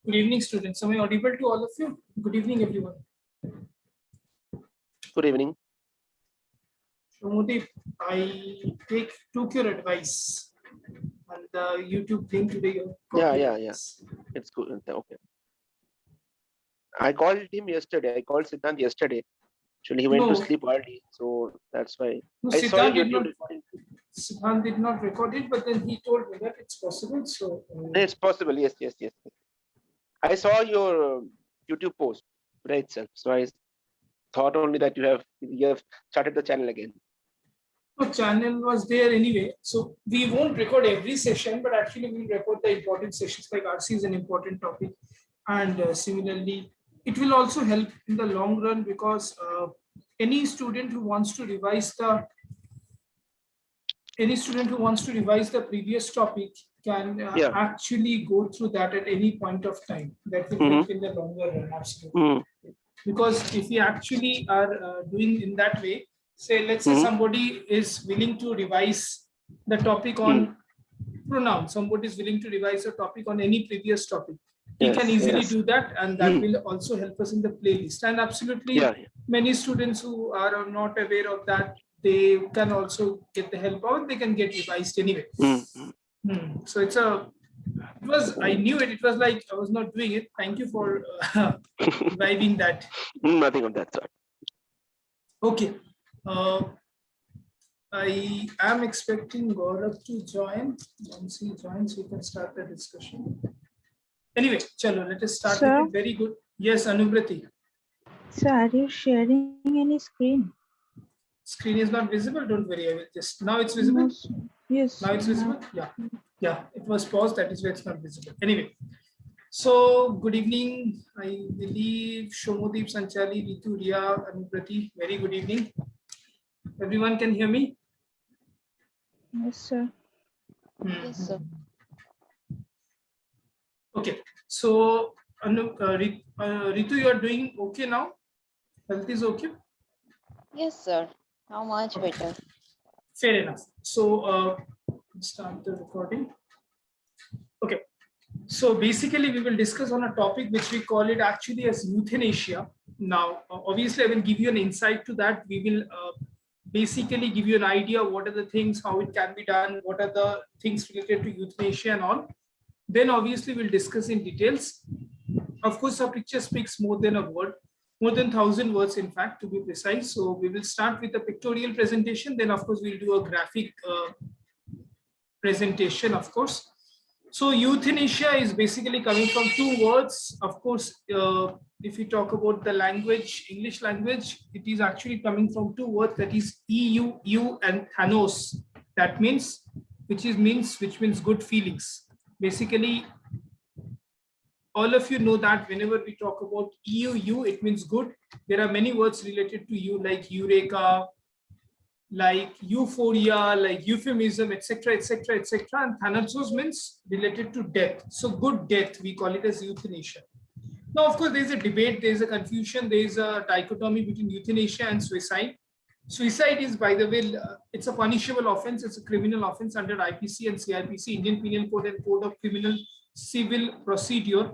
Good evening, students. Am I audible to all of you? Good evening, everyone. Good evening. So, Modi, I took your advice and the YouTube link today. Yeah. It's good. Okay. I called him yesterday. I called Siddhant yesterday. Actually, he went to No, sleep early, so that's why. no, I saw Siddhant your did not. YouTube. Siddhant did not record it, but then he told me that it's possible. So, It's possible. Yes. I saw your YouTube post today itself, so I thought only that you have started the channel again. the channel was there anyway. So we won't record every session, but actually we'll record the important sessions. Like RC is an important topic, and similarly, it will also help in the long run because any student who wants to revise the previous topic can Yeah. actually go through that at any point of time. That will help in the longer run, absolutely. Because if we actually are doing in that way, say, let's say somebody is willing to revise the topic on pronoun, somebody is willing to revise a topic on any previous topic. He can easily do that, and that will also help us in the playlist. And absolutely, many students who are not aware of that, they can also get the help out. They can get revised anyway. So I knew it. It was like I was not doing it. Thank you for reviving that. Nothing of that sort. Okay. I am expecting Gaurav to join. Once he joins, we can start the discussion. Anyway, chalo, let us start with it. Very good. Yes, Anubrati. So are you sharing any screen? Screen is not visible. Don't worry. I will just now it's visible. No, yes. Now it's visible. Yeah. It was paused. That is why it's not visible. Anyway, so good evening. I believe Shomodeep, Sanchali, Ritu, Ria, Anubrati. Very good evening. Everyone can hear me? Yes, sir. Yes, sir. Okay. So Ritu, you are doing okay now? Health is okay? Yes, sir. How much better? Fair enough. So start the recording. Okay. So basically, we will discuss on a topic which we call it actually as euthanasia. Now, obviously, I will give you an insight to that. We will basically give you an idea what are the things, how it can be done, what are the things related to euthanasia and all. Then obviously, we'll discuss in details. Of course, a picture speaks more than a word. More than 1,000 words, in fact, to be precise. So we will start with a pictorial presentation. Then, of course, we'll do a graphic presentation, of course. So euthanasia is basically coming from two words. Of course, if we talk about the language, English language, it is actually coming from two words, that is EU and Thanos. That means, which means good feelings. Basically, all of you know that whenever we talk about EU, it means good. There are many words related to you, like eureka, like euphoria, like euphemism, etc., etc., etc. And Thanatos means related to death. So good death, we call it as euthanasia. Now, of course, there is a debate, there is a confusion, there is a dichotomy between euthanasia and suicide. Suicide is, by the way, it's a punishable offense. It's a criminal offense under IPC and CRPC, Indian Penal Code and Code of Criminal Civil Procedure.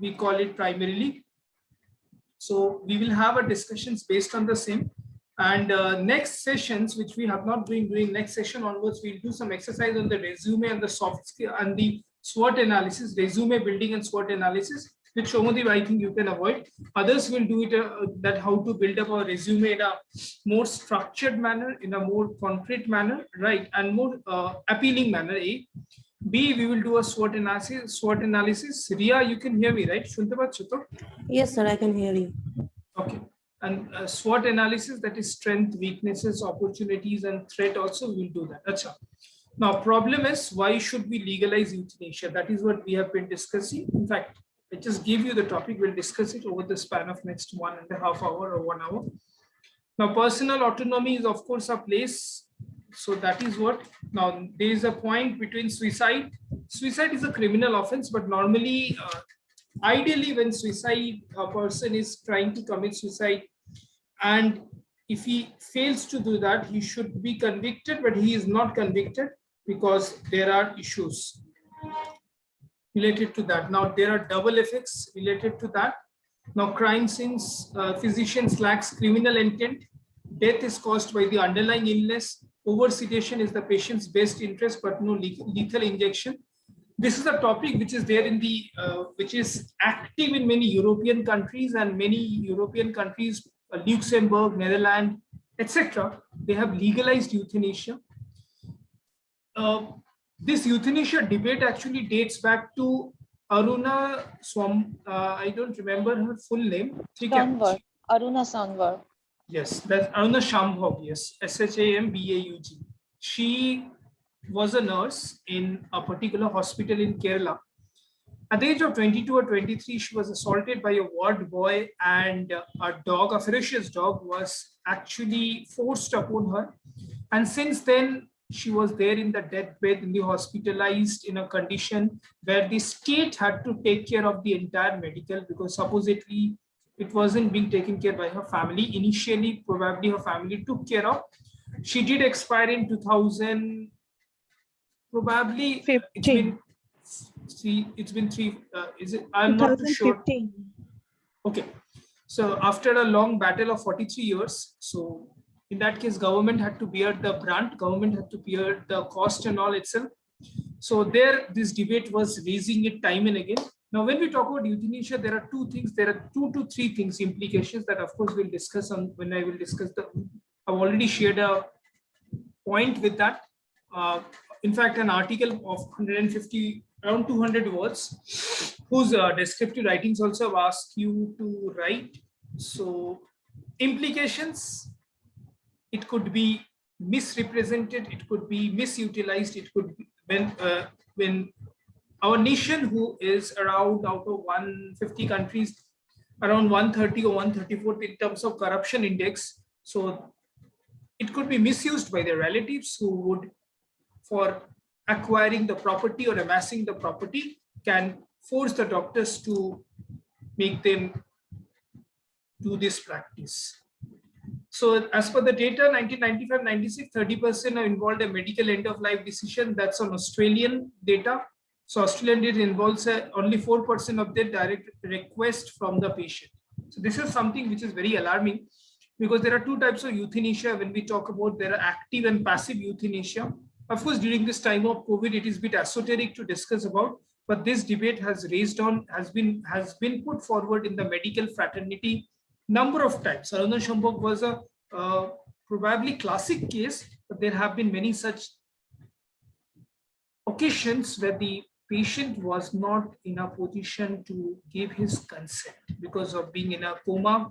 We call it primarily. So we will have a discussions based on the same. And next sessions, which we have not been doing, next session onwards, we'll do some exercise on the resume and the soft skill and the SWOT analysis, resume building and SWOT analysis, which Shomodeep, I think you can avoid. Others will do it, that how to build up a resume in a more structured manner, in a more concrete manner, right? And more appealing manner, A. B, we will do a SWOT analysis. Ria, you can hear me, right? Yes, sir, I can hear you. Okay. And SWOT analysis, that is strength, weaknesses, opportunities, and threat also, we'll do that. Achha. Now, problem is, why should we legalize euthanasia? That is what we have been discussing. In fact, I just gave you the topic. We'll discuss it over the span of next 1.5 hour or 1 hour. Now, personal autonomy is, of course, a place. So that is what. Now, there is a point between suicide. Suicide is a criminal offense, but normally, ideally, when a person is trying to commit suicide, and if he fails to do that, he should be convicted, but he is not convicted because there are issues. related to that. Now there are double effects related to that. Now crime scenes, physicians lacks criminal intent. Death is caused by the underlying illness. Over-sedation is the patient's best interest, but no lethal injection. This is a topic which is there in the, which is active in many European countries, and many European countries, Luxembourg, Netherlands, etc. They have legalized euthanasia. This euthanasia debate actually dates back to Aruna I don't remember her full name. Sonberg. Aruna Sonberg. Yes, that's Aruna Shambhaug. Yes, Shambaug. She was a nurse in a particular hospital in Kerala. At the age of 22 or 23, she was assaulted by a ward boy, and a dog, a ferocious dog, was actually forced upon her. And since then, she was there in the deathbed, in the hospitalized, in a condition where the state had to take care of the entire medical, because supposedly it wasn't being taken care by her family. Initially, probably her family took care of. She did expire in 2000. Probably 15. it's been three. Is it? I'm not too sure. Okay, so after a long battle of 43 years, so in that case, government had to bear the brunt. Government had to bear the cost and all itself. So there, this debate was raising it time and again. Now, when we talk about euthanasia, there are two things. There are 2 to 3 things, implications that, of course, we'll discuss on when I will discuss the. I've already shared a point with that. In fact, an article of 150, around 200 words, whose descriptive writings also have asked you to write. So, implications. It could be misrepresented. It could be misutilized. It could be when our nation, who is around out of 150 countries, around 130 or 134 in terms of corruption index. So it could be misused by their relatives, who would, for acquiring the property or amassing the property, can force the doctors to make them do this practice. So as per the data, 1995-96, 30% are involved in medical end-of-life decision. That's on Australian data. So Australian data involves only 4% of their direct request from the patient. So this is something which is very alarming, because there are 2 types of euthanasia. When we talk about, there are active and passive euthanasia. Of course, during this time of COVID, it is a bit esoteric to discuss about, but this debate has been put forward in the medical fraternity number of times. Aruna Shambhaug was a probably classic case, but there have been many such occasions where the patient was not in a position to give his consent because of being in a coma.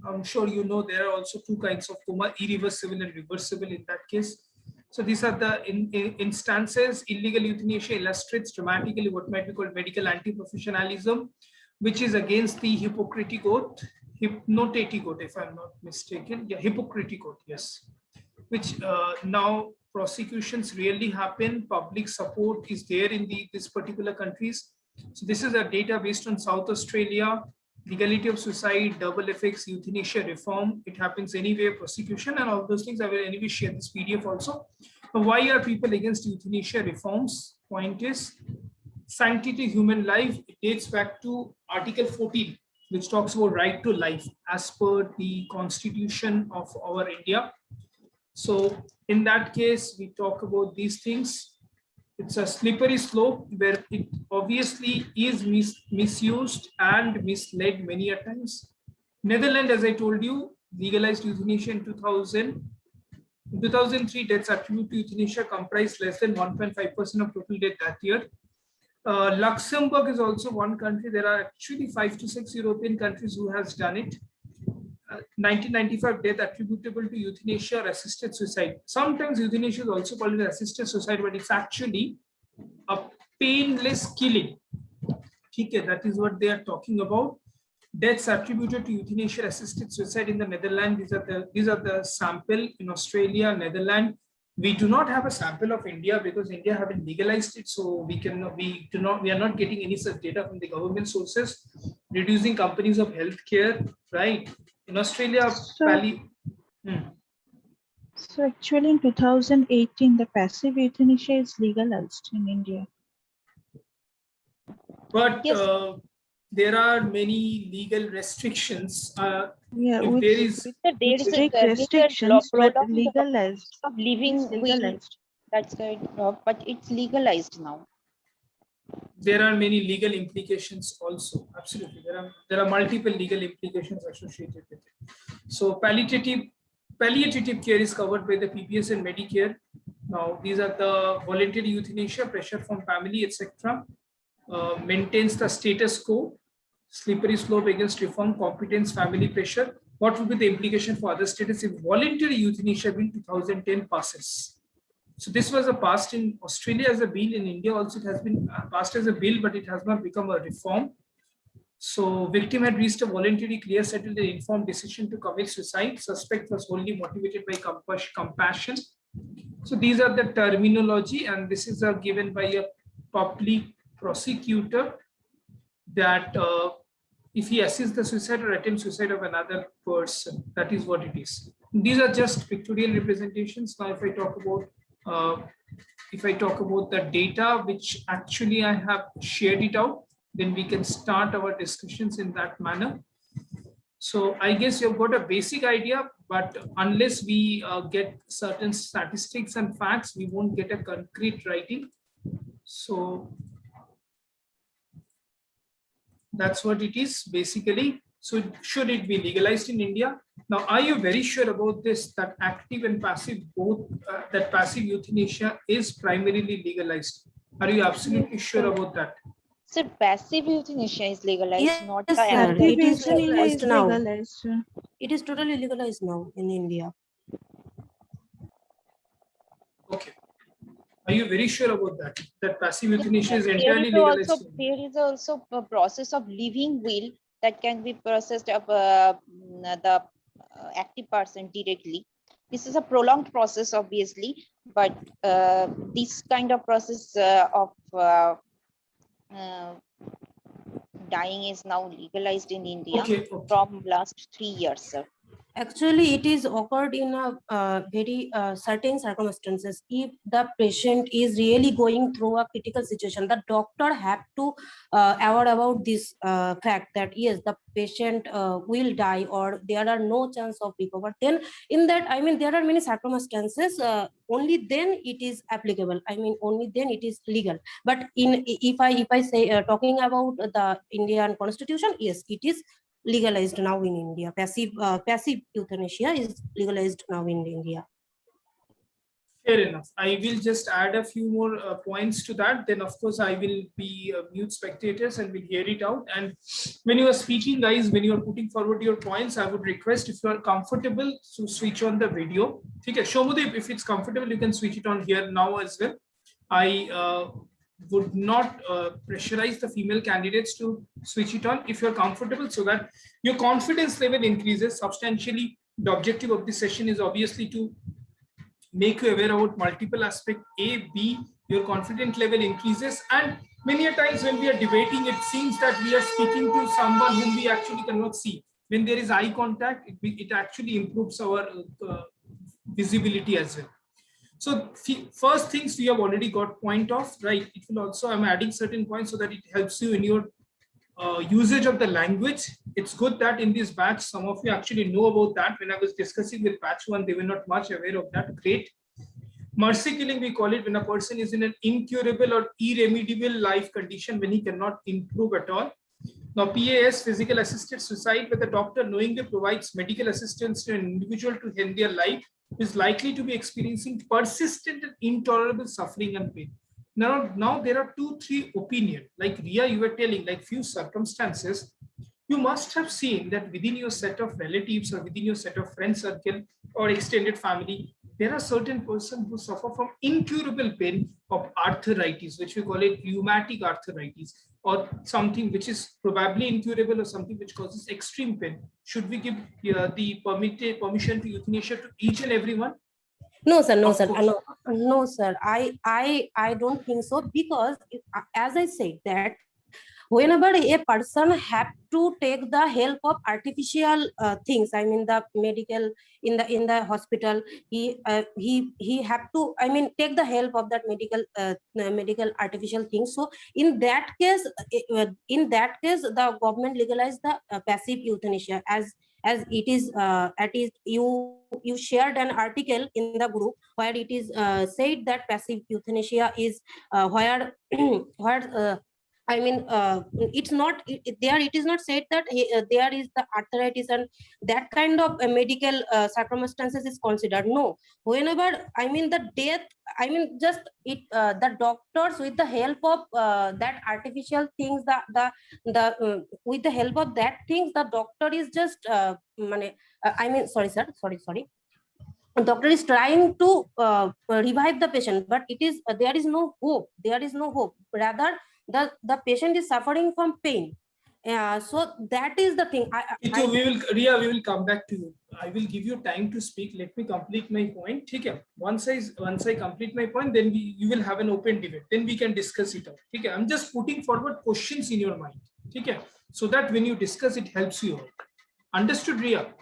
I'm sure you know there are also 2 kinds of coma, irreversible and reversible in that case. So these are the instances. Illegal euthanasia illustrates dramatically what might be called medical anti-professionalism, which is against the Hippocratic Oath, Hypnotic Oath, if I'm not mistaken. Yeah, Hippocratic Oath, yes. Which now prosecutions rarely happen. Public support is there in these particular countries. So this is a data based on South Australia. Legality of suicide, double effects, euthanasia reform. It happens anyway, prosecution and all those things. I will anyway share this PDF also. But why are people against euthanasia reforms? Point is, sanctity human life. It dates back to Article 14, which talks about right to life as per the constitution of our India. So in that case, we talk about these things. It's a slippery slope where it obviously is misused and misled many a times. Netherlands, as I told you, legalized euthanasia in 2000. In 2003, deaths attributed to euthanasia comprised less than 1.5% of total death that year. Luxembourg is also one country. There are actually 5 to 6 European countries who has done it. 1995 death attributable to euthanasia or assisted suicide. Sometimes euthanasia is also called assisted suicide, but it's actually a painless killing. Okay, that is what they are talking about. Deaths attributed to euthanasia assisted suicide in the Netherlands. These are the sample in Australia, Netherlands. We do not have a sample of India because India haven't legalized it, so we are not getting any such data from the government sources. Reducing companies of healthcare, right? In Australia, So actually in 2018, the passive euthanasia is legalized in India. But Yes. there are many legal restrictions. Yeah, If with, there is, with, So there with is a strict there is a restrictions, but prolonged legalized. of living It's will. legalized. That's right, but it's legalized now. there are many legal implications also. Absolutely, there are multiple legal implications associated with it. So palliative care is covered by the PPS and Medicare. Now these are the voluntary euthanasia, pressure from family, etc. Maintains the status quo, slippery slope against reform, competence, family pressure. What would be the implication for other states if voluntary euthanasia bill 2010 passes? So this was passed in Australia as a bill. In India also it has been passed as a bill, but it has not become a reform. So victim had reached a voluntary, clear, settled, and informed decision to commit suicide. Suspect was wholly motivated by compassion. So these are the terminology, and this is given by a public prosecutor that if he assists the suicide or attempts suicide of another person, that is what it is. These are just pictorial representations. Now, if I talk about the data which actually I have shared it out, then we can start our discussions in that manner. So I guess you've got a basic idea, but unless we get certain statistics and facts, we won't get a concrete writing. So that's what it is basically. So should it be legalized in India? Now, are you very sure about this, that active and passive both, that passive euthanasia is primarily legalized? Are you absolutely sure about that? So passive euthanasia is legalized, Yes, not sir. the active. It is Active euthanasia legalized is now. legalized. It is totally legalized now in India. Okay. Are you very sure about that? That passive Yes, euthanasia is there entirely is legalized? also there is also a process of living will that can be processed of the active person directly. This is a prolonged process, obviously, but this kind of process of dying is now legalized in India Okay. from last 3 years, sir. Actually, it is occurred in a very certain circumstances. If the patient is really going through a critical situation, the doctor have to aware about this fact that yes, the patient will die or there are no chance of recover. Then in that, I mean, there are many circumstances. Only then it is applicable. I mean, only then it is legal. But if I say talking about the Indian Constitution, yes, it is legalized now in India. Passive euthanasia is legalized now in India. Fair enough. I will just add a few more points to that. Then, of course, I will be mute spectators and will hear it out. And when you are speaking, guys, when you are putting forward your points, I would request if you are comfortable to switch on the video. Okay, Shomudeep, if it's comfortable, you can switch it on here now as well. I would not pressurize the female candidates to switch it on if you're comfortable, so that your confidence level increases substantially. The objective of this session is obviously to make you aware about multiple aspects. A, B, your confidence level increases, and many a times when we are debating, it seems that we are speaking to someone whom we actually cannot see. When there is eye contact, it actually improves our visibility as well. So first things we have already got point of, right? It will also, I'm adding certain points so that it helps you in your usage of the language. It's good that in this batch, some of you actually know about that. When I was discussing with batch one, they were not much aware of that. Great. Mercy killing, we call it when a person is in an incurable or irremediable life condition, when he cannot improve at all. Now, PAS, physical assisted suicide, where the doctor knowingly provides medical assistance to an individual to end their life, who is likely to be experiencing persistent and intolerable suffering and pain. Now there are 2-3 opinions. Like Ria, you were telling, like few circumstances, you must have seen that within your set of relatives or within your set of friend circle or extended family, there are certain persons who suffer from incurable pain of arthritis, which we call it rheumatic arthritis, or something which is probably incurable or something which causes extreme pain. Should we give the permission to euthanasia to each and everyone? No, sir. No, sir. No, sir. I don't think so, because as I said that whenever a person have to take the help of artificial things, I mean the medical in the hospital, he have to, I mean, take the help of that medical artificial things. So in that case, the government legalized the passive euthanasia, as it is at is you shared an article in the group where it is said that passive euthanasia is where where I mean, it's not there. It is not said that there is the arthritis and that kind of medical circumstances is considered. No, whenever, I mean, the death, I mean, just it the doctors with the help of that artificial things, with the help of that things, the doctor is just I mean, sorry, sir, sorry. Doctor is trying to revive the patient, but it is there is no hope. There is no hope. Rather, the patient is suffering from pain. So that is the thing. Ritu, we will come back to you. I will give you time to speak. Let me complete my point. Okay. Once I complete my point, then you will have an open debate. Then we can discuss it out. Okay. I'm just putting forward questions in your mind. Okay. So that when you discuss, it helps you out. Understood, Ria?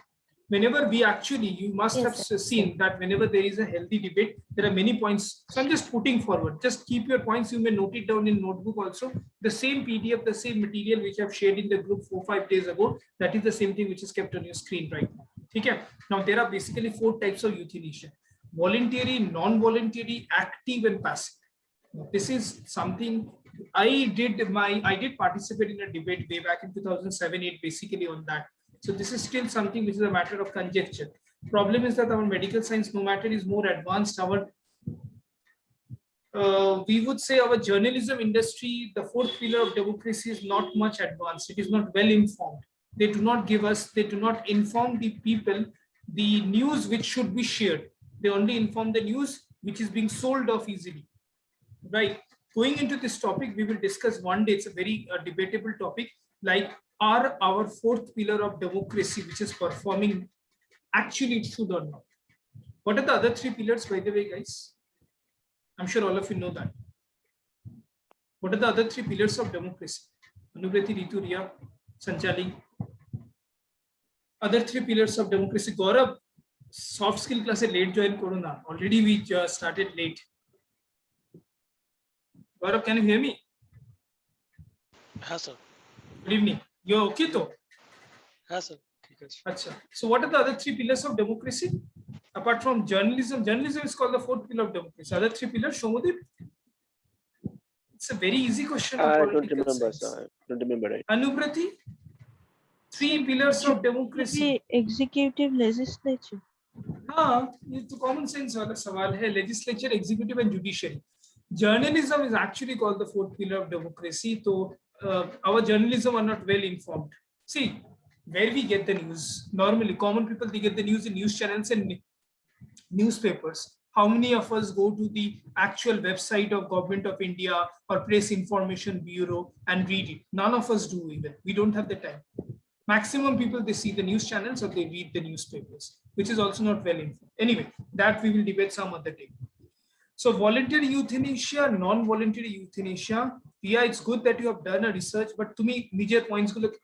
Whenever you must have seen that whenever there is a healthy debate, there are many points. So I'm just putting forward. Just keep your points. You may note it down in notebook also. The same PDF, the same material which I've shared in the group 4-5 days ago, that is the same thing which is kept on your screen right now. Okay. Now there are basically 4 types of euthanasia: voluntary, non-voluntary, active, and passive. Now, this is something I did participate in a debate way back in 2007-8 basically on that. So this is still something which is a matter of conjecture. Problem is that our medical science, no matter is more advanced, our we would say our journalism industry, the 4th pillar of democracy, is not much advanced. It is not well informed. They do not inform the people the news which should be shared. They only inform the news which is being sold off easily. Right. Going into this topic, we will discuss one day. It's a very debatable topic. Like, are our 4th pillar of democracy, which is performing, actually it should or not? What are the other 3 pillars, by the way, guys? I'm sure all of you know that. What are the other 3 pillars of democracy? Anubrati, Ritu, Ria, Sanchali. Other 3 pillars of democracy. Gaurav, soft skill class late join corona. Already we started late. Gaurav, can you hear me? Yes, sir. Good evening. You're okay though? Yes, sir. Achha. So what are the other 3 pillars of democracy? Apart from journalism, journalism is called the 4th pillar of democracy. Other 3 pillars, Shomudeep? It's a very easy question. I don't remember, sir. I don't remember it. Anubrati? 3 pillars of democracy. Executive, legislature. It's common sense wala sawal hai. Legislature, executive, and judiciary. Journalism is actually called the 4th pillar of democracy. So our journalism are not well informed. See, where we get the news. Normally, common people, they get the news in news channels and newspapers. How many of us go to the actual website of Government of India or Press Information Bureau and read it? None of us do even. We don't have the time. Maximum people, they see the news channels or they read the newspapers, which is also not well informed. Anyway, that we will debate some other day. So voluntary euthanasia, non-voluntary euthanasia. Yeah, it's good that you have done a research, but to me, major points go look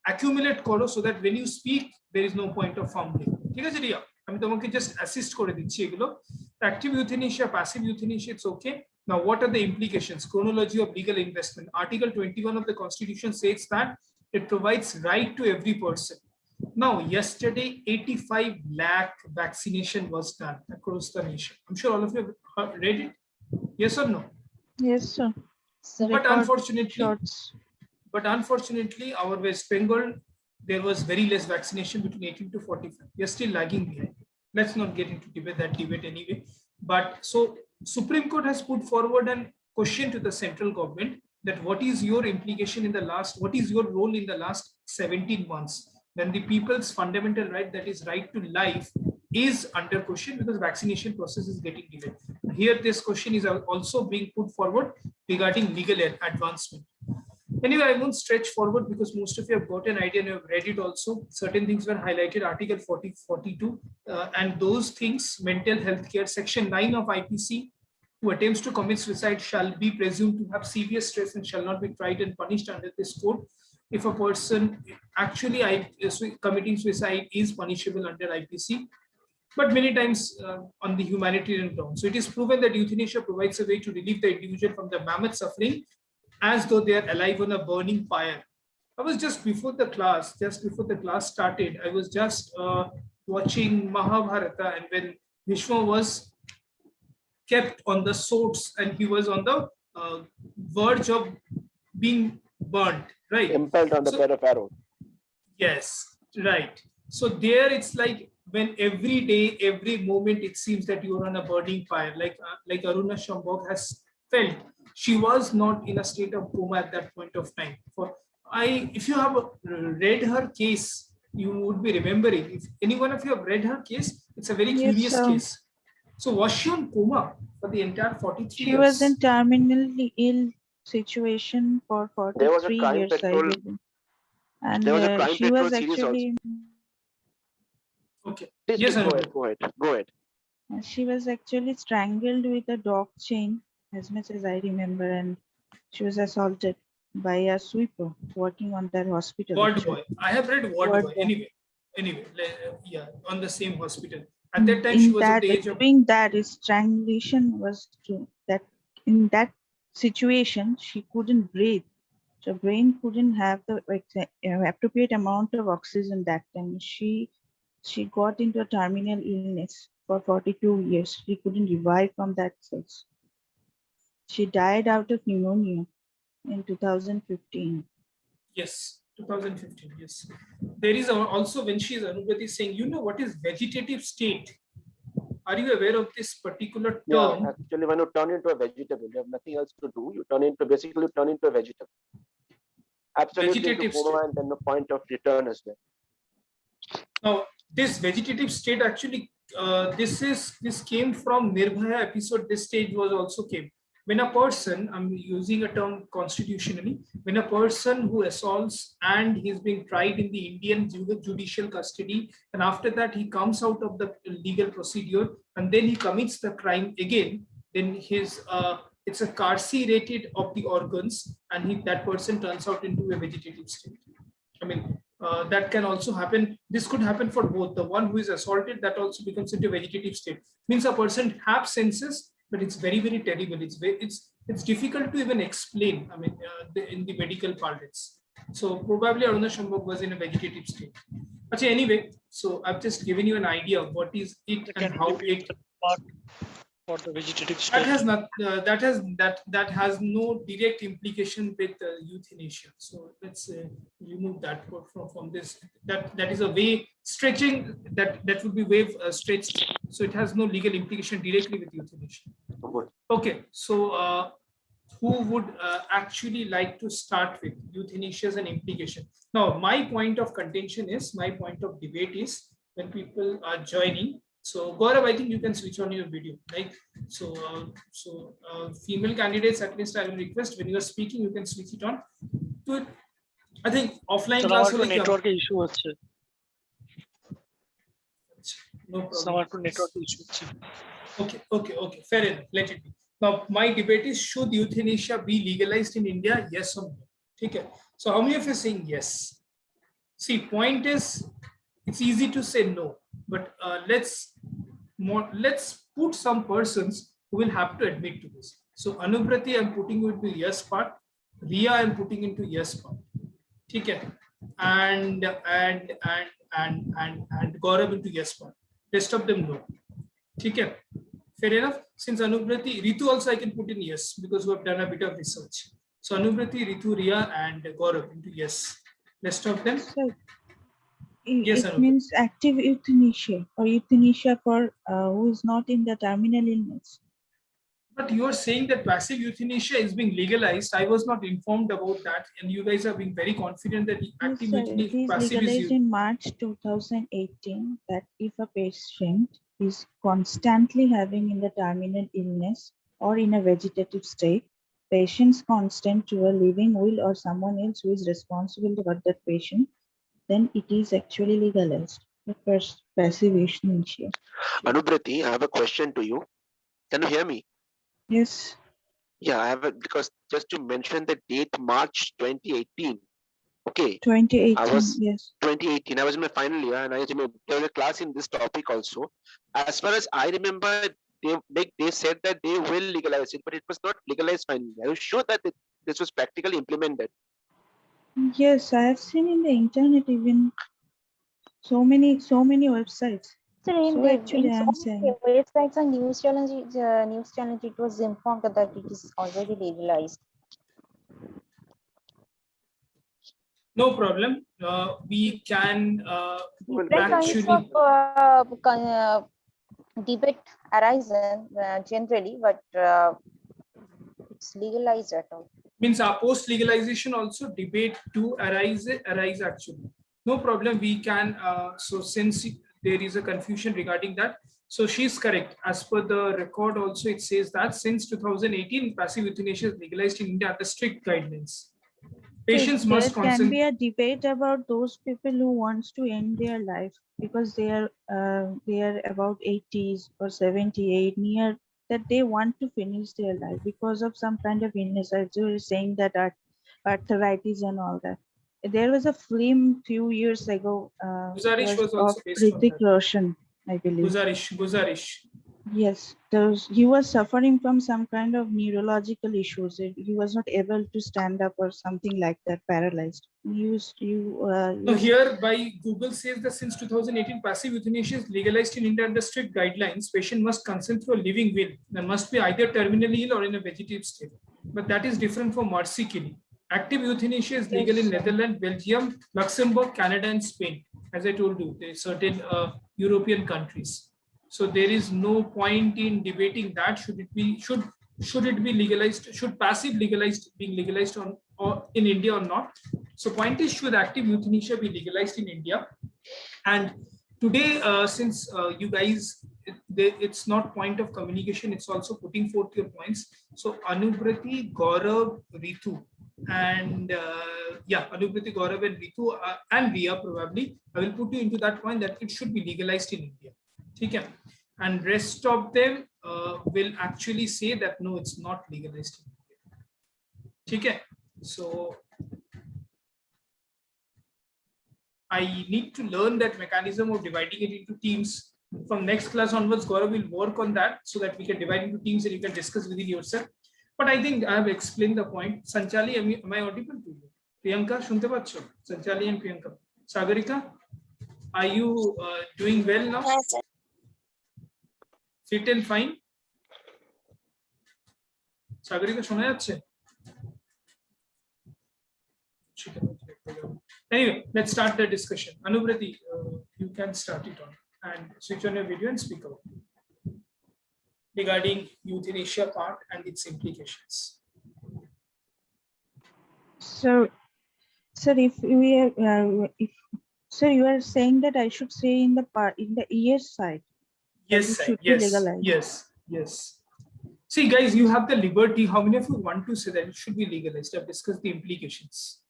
accumulate koro so that when you speak, there is no point of fumbling. I mean, just assist kore dicchi egulo. Active euthanasia, passive euthanasia, it's okay. Now, what are the implications? Chronology of legal investment. Article 21 of the Constitution says that it provides right to every person. Now, yesterday, 85 lakh vaccination was done across the nation. I'm sure all of you have read it. Yes or no? Yes, sir. But unfortunately, our West Bengal, there was very less vaccination between 18 to 45. We are still lagging behind. Let's not get into that debate anyway. But so Supreme Court has put forward a question to the central government that what is your implication in the last, what is your role in the last 17 months when the people's fundamental right, that is right to life, is under question because vaccination process is getting delayed. Here, this question is also being put forward regarding legal advancement. Anyway, I won't stretch forward because most of you have got an idea and you have read it also. Certain things were highlighted, Article 40, 42, and those things, mental health care, Section 9 of IPC, who attempts to commit suicide shall be presumed to have severe stress and shall not be tried and punished under this code. If a person actually committing suicide is punishable under IPC, but many times on the humanitarian ground. So it is proven that euthanasia provides a way to relieve the individual from the mammoth suffering as though they are alive on a burning fire. I was just before the class started, I was just watching Mahabharata, and when Bhishma was kept on the swords and he was on the verge of being burnt, right? Impelled on the bed of arrows. Yes, right. So there it's like when every day, every moment, it seems that you are on a burning fire, like Aruna Shambhog has felt. She was not in a state of coma at that point of time. If you have read her case, you would be remembering. If any one of you have read her case, it's a very Yes, curious sir. case. So was she on coma for the entire 43 She years? was in terminally ill situation for There was a 43 crime years, I petrol. believe. And There was a crime she petrol was series also. actually Okay. Please, Yes, please, Anup. go ahead. she was actually strangled with a dog chain, as much as I remember, and she was assaulted by a sweeper working on that hospital. Ward actually. boy. I have read Ward Ward boy. boy. Anyway, yeah, on the same hospital. At that time, she In was that, at the age of. doing that strangulation was true. That in that situation, she couldn't breathe. So brain couldn't have the appropriate amount of oxygen that time. She got into a terminal illness for 42 years. She couldn't revive from that stage. She died out of pneumonia in 2015. Yes, 2015. Yes. There is also when she is Anubhati saying, you know what is vegetative state? Are you aware of this particular term? Yeah, actually, when you turn into a vegetable, you have nothing else to do. You turn into a vegetable. Absolutely into Vegetative coma, state. and then the point of return as well. Now, this vegetative state actually, this came from Nirbhaya episode. This stage was also came when a person, I'm using a term constitutionally, when a person who assaults and he's being tried in the Indian judicial custody, and after that he comes out of the legal procedure and then he commits the crime again, then his it's a carcerated of the organs, and that person turns out into a vegetative state. I mean, that can also happen. This could happen for both. The one who is assaulted, that also becomes into vegetative state. Means a person has senses, but it's very, very terrible. It's difficult to even explain. I mean, in the medical parlance. So probably Aruna Shambhog was in a vegetative state. But anyway, so I've just given you an idea of what is it Can and you how repeat it. the part for the vegetative That state? has not that has no direct implication with euthanasia. So let's remove that from this. That is a way stretching that would be way stretched. So it has no legal implication directly with euthanasia. Okay, so who would actually like to start with euthanasia as an implication? Now, my point of contention is, my point of debate is when people are joining. So Gaurav, I think you can switch on your video, right? So, female candidates, at least I will request when you are speaking, you can switch it on. To it, I think offline class. Network issue হচ্ছে No problem. আমার একটু network issue হচ্ছে Okay, fair enough, let it be. Now my debate is, should euthanasia be legalized in India, yes or no? Okay, so how many of you are saying yes? See, point is, it's easy to say no, but let's put some persons who will have to admit to this. So Anubrati, I'm putting you into yes part. Riya, I'm putting into yes part. Okay, and Gaurav into yes part. Rest of them no. Okay, fair enough. Since Anubrati, Ritu also I can put in yes because we have done a bit of research. So Anubrati, Ritu, Riya, and Gaurav into yes. Rest of them. So Yes, it Anubrati. means active euthanasia or euthanasia for who is not in the terminal illness. But you are saying that passive euthanasia is being legalized. I was not informed about that, and you guys are being very confident that active Yes, sir. It is passive legalized in March 2018 that if a patient is constantly having in the terminal illness or in a vegetative state, patient's consent to a living will or someone else who is responsible for that patient, then it is actually legalized. The first passive euthanasia. Anubrati, I have a question to you. Can you hear me? Yes. Yeah, I have because just to mention the date, March 2018. Okay, 2018. Yes. 2018. I was in my final year, and I remember there was a class in this topic also. As far as I remember, they said that they will legalize it, but it was not legalized finally. Are you sure that this was practically implemented? Yes, I have seen in the internet even so many websites. So in, So the, actually, in so I'm many saying websites and news channels, it was informed that it is already legalized. No problem. We can Well, Different kinds actually. of debate arisen generally, but it's legalized at all. Means our post legalization also debate to arise actually. No problem, we can so since there is a confusion regarding that, so she's correct. As per the record also, it says that since 2018 passive euthanasia is legalized in India under strict guidelines. Patients there must can consent. be a debate about those people who wants to end their life because they are about 80s or 78 near that they want to finish their life because of some kind of illness, as you were saying, that arthritis and all that. There was a film few years ago, Guzarish was of also based on Hrithik that. Roshan, I believe. Guzarish. Yes, he was suffering from some kind of neurological issues. He was not able to stand up or something like that, paralyzed. So here by Google says that since 2018 passive euthanasia is legalized in India under strict guidelines, patient must consent through a living will and must be either terminally ill or in a vegetative state. But that is different from mercy killing. Active euthanasia is legal in Netherlands, Belgium, Luxembourg, Canada, and Spain. As I told you, there are certain European countries. So there is no point in debating that. Should it be legalized? Should passive legalized being legalized on or in India or not? So point is, should active euthanasia be legalized in India? And today, since you guys, it's not point of communication, it's also putting forth your points. So Anubrati, Gaurav, Ritu, and Anubrati, Gaurav, and Ritu, and Ria probably, I will put you into that point that it should be legalized in India. Okay? And rest of them will actually say that no, it's not legalized in India. Okay? So I need to learn that mechanism of dividing it into teams. From next class onwards, Gaurav will work on that so that we can divide into teams and you can discuss within yourself. But I think I have explained the point. Sanchali, am I audible to you? Priyanka, shunte pacho? Sanchali and Priyanka. Sagarika, are you doing well now? Yes, sir. Fit and fine? Sagarika, shona jacche? Anyway, let's start the discussion. Anubrati, you can start it on and switch on your video and speak out regarding euthanasia part and its implications. So, sir, if you are saying that I should say in the yes side. Yes, it should be yes, legalized. yes. See, guys, you have the liberty. How many of you want to say that it should be legalized? I've discussed the implications.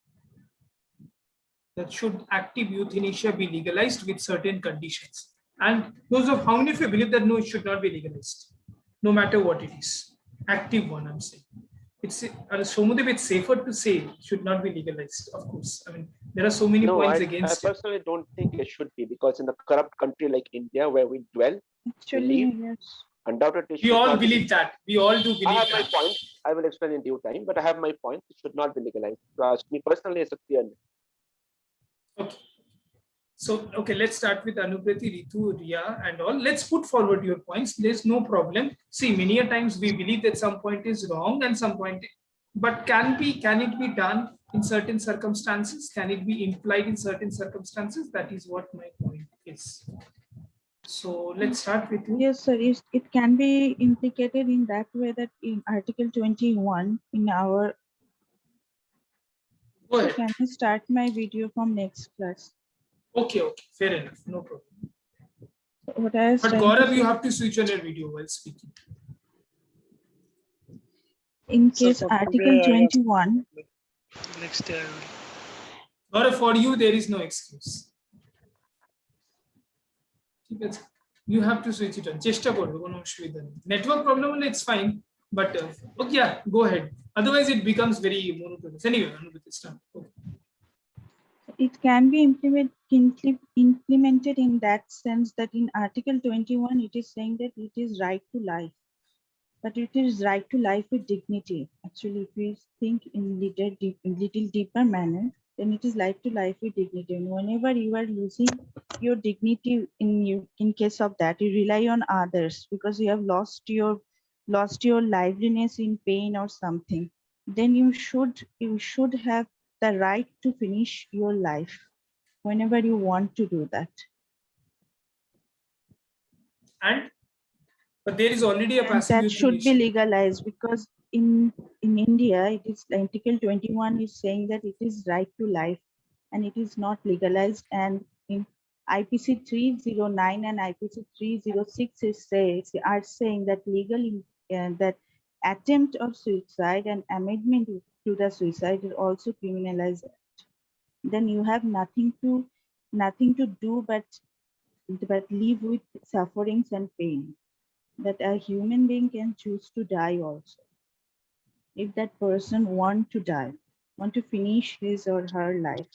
That should active euthanasia be legalized with certain conditions. And those of how many of you believe that no, it should not be legalized, no matter what it is. Active one, I'm saying. It's it's safer to say it should not be legalized. Of course, I mean there are so many points against I personally don't think it should be, because in a corrupt country like India, where we dwell, Actually, yes. undoubtedly we all believe that. We all do believe I have that. my point. I will explain in due time, but I have my point. It should not be legalized. To ask me personally, it's a clear. Okay. So, okay, let's start with Anubrati, Ritu, Ria, and all. Let's put forward your points. There's no problem. See, many a times we believe that some point is wrong and some point, but can it be done in certain circumstances? Can it be implied in certain circumstances? That is what my point is. So let's start with you. Yes, sir. It can be implicated in that way that in Article 21 in our. Go So ahead. can I start my video from next class? Okay, fair enough, no problem. What I was But trying to Gaurav, say, you have to switch on your video while speaking. in So case for Article today, I 21, next day I will. Gaurav, for you, there is no excuse. You have to switch it on. Chesta korbe, kono oshubidha nei. Network problem, it's fine. But okay, yeah, go ahead. Otherwise, it becomes very monotonous. Anyway, Anubhav, it's done. Okay. It can be implemented in that sense that in Article 21, it is saying that it is right to life, but it is right to life with dignity. Actually, if we think in little deeper manner, then it is life to life with dignity. And whenever you are losing your dignity in case of that, you rely on others because you have lost your liveliness in pain or something. Then you should have the right to finish your life whenever you want to do that. But there is already a And passive that should be euthanasia. legalized because in India, it is Article 21 is saying that it is right to life and it is not legalized. And in IPC 309 and IPC 306 are saying that that attempt of suicide and amendment to the suicide is also criminalized. Then you have nothing to do but live with sufferings and pain. That a human being can choose to die also. If that person want to die, want to finish his or her life.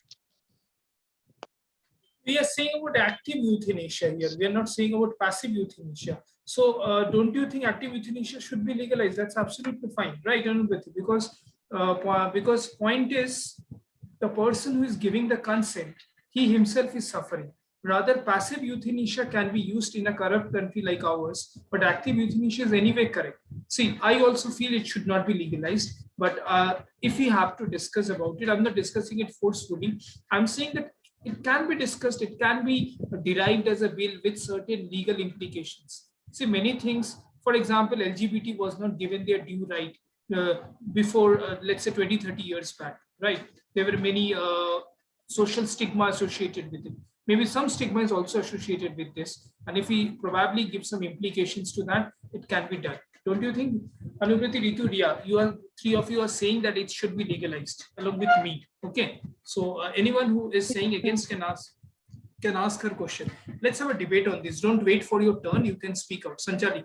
We are saying about active euthanasia here. We are not saying about passive euthanasia. So don't you think active euthanasia should be legalized? That's absolutely fine, right, Anubhav? Because point is the person who is giving the consent, he himself is suffering. Rather, passive euthanasia can be used in a corrupt country like ours, but active euthanasia is anyway correct. See, I also feel it should not be legalized, but if we have to discuss about it, I'm not discussing it forcefully. I'm saying that it can be discussed, it can be derived as a bill with certain legal implications. See, many things, for example, LGBT was not given their due right before, let's say 20, 30 years back, right? There were many social stigma associated with it. Maybe some stigma is also associated with this. And if we probably give some implications to that, it can be done. Don't you think? Anuprati, Ritu, Ria, three of you are saying that it should be legalized along with me. Okay. So anyone who is saying against can ask her question. Let's have a debate on this. Don't wait for your turn. You can speak out. Sanjali,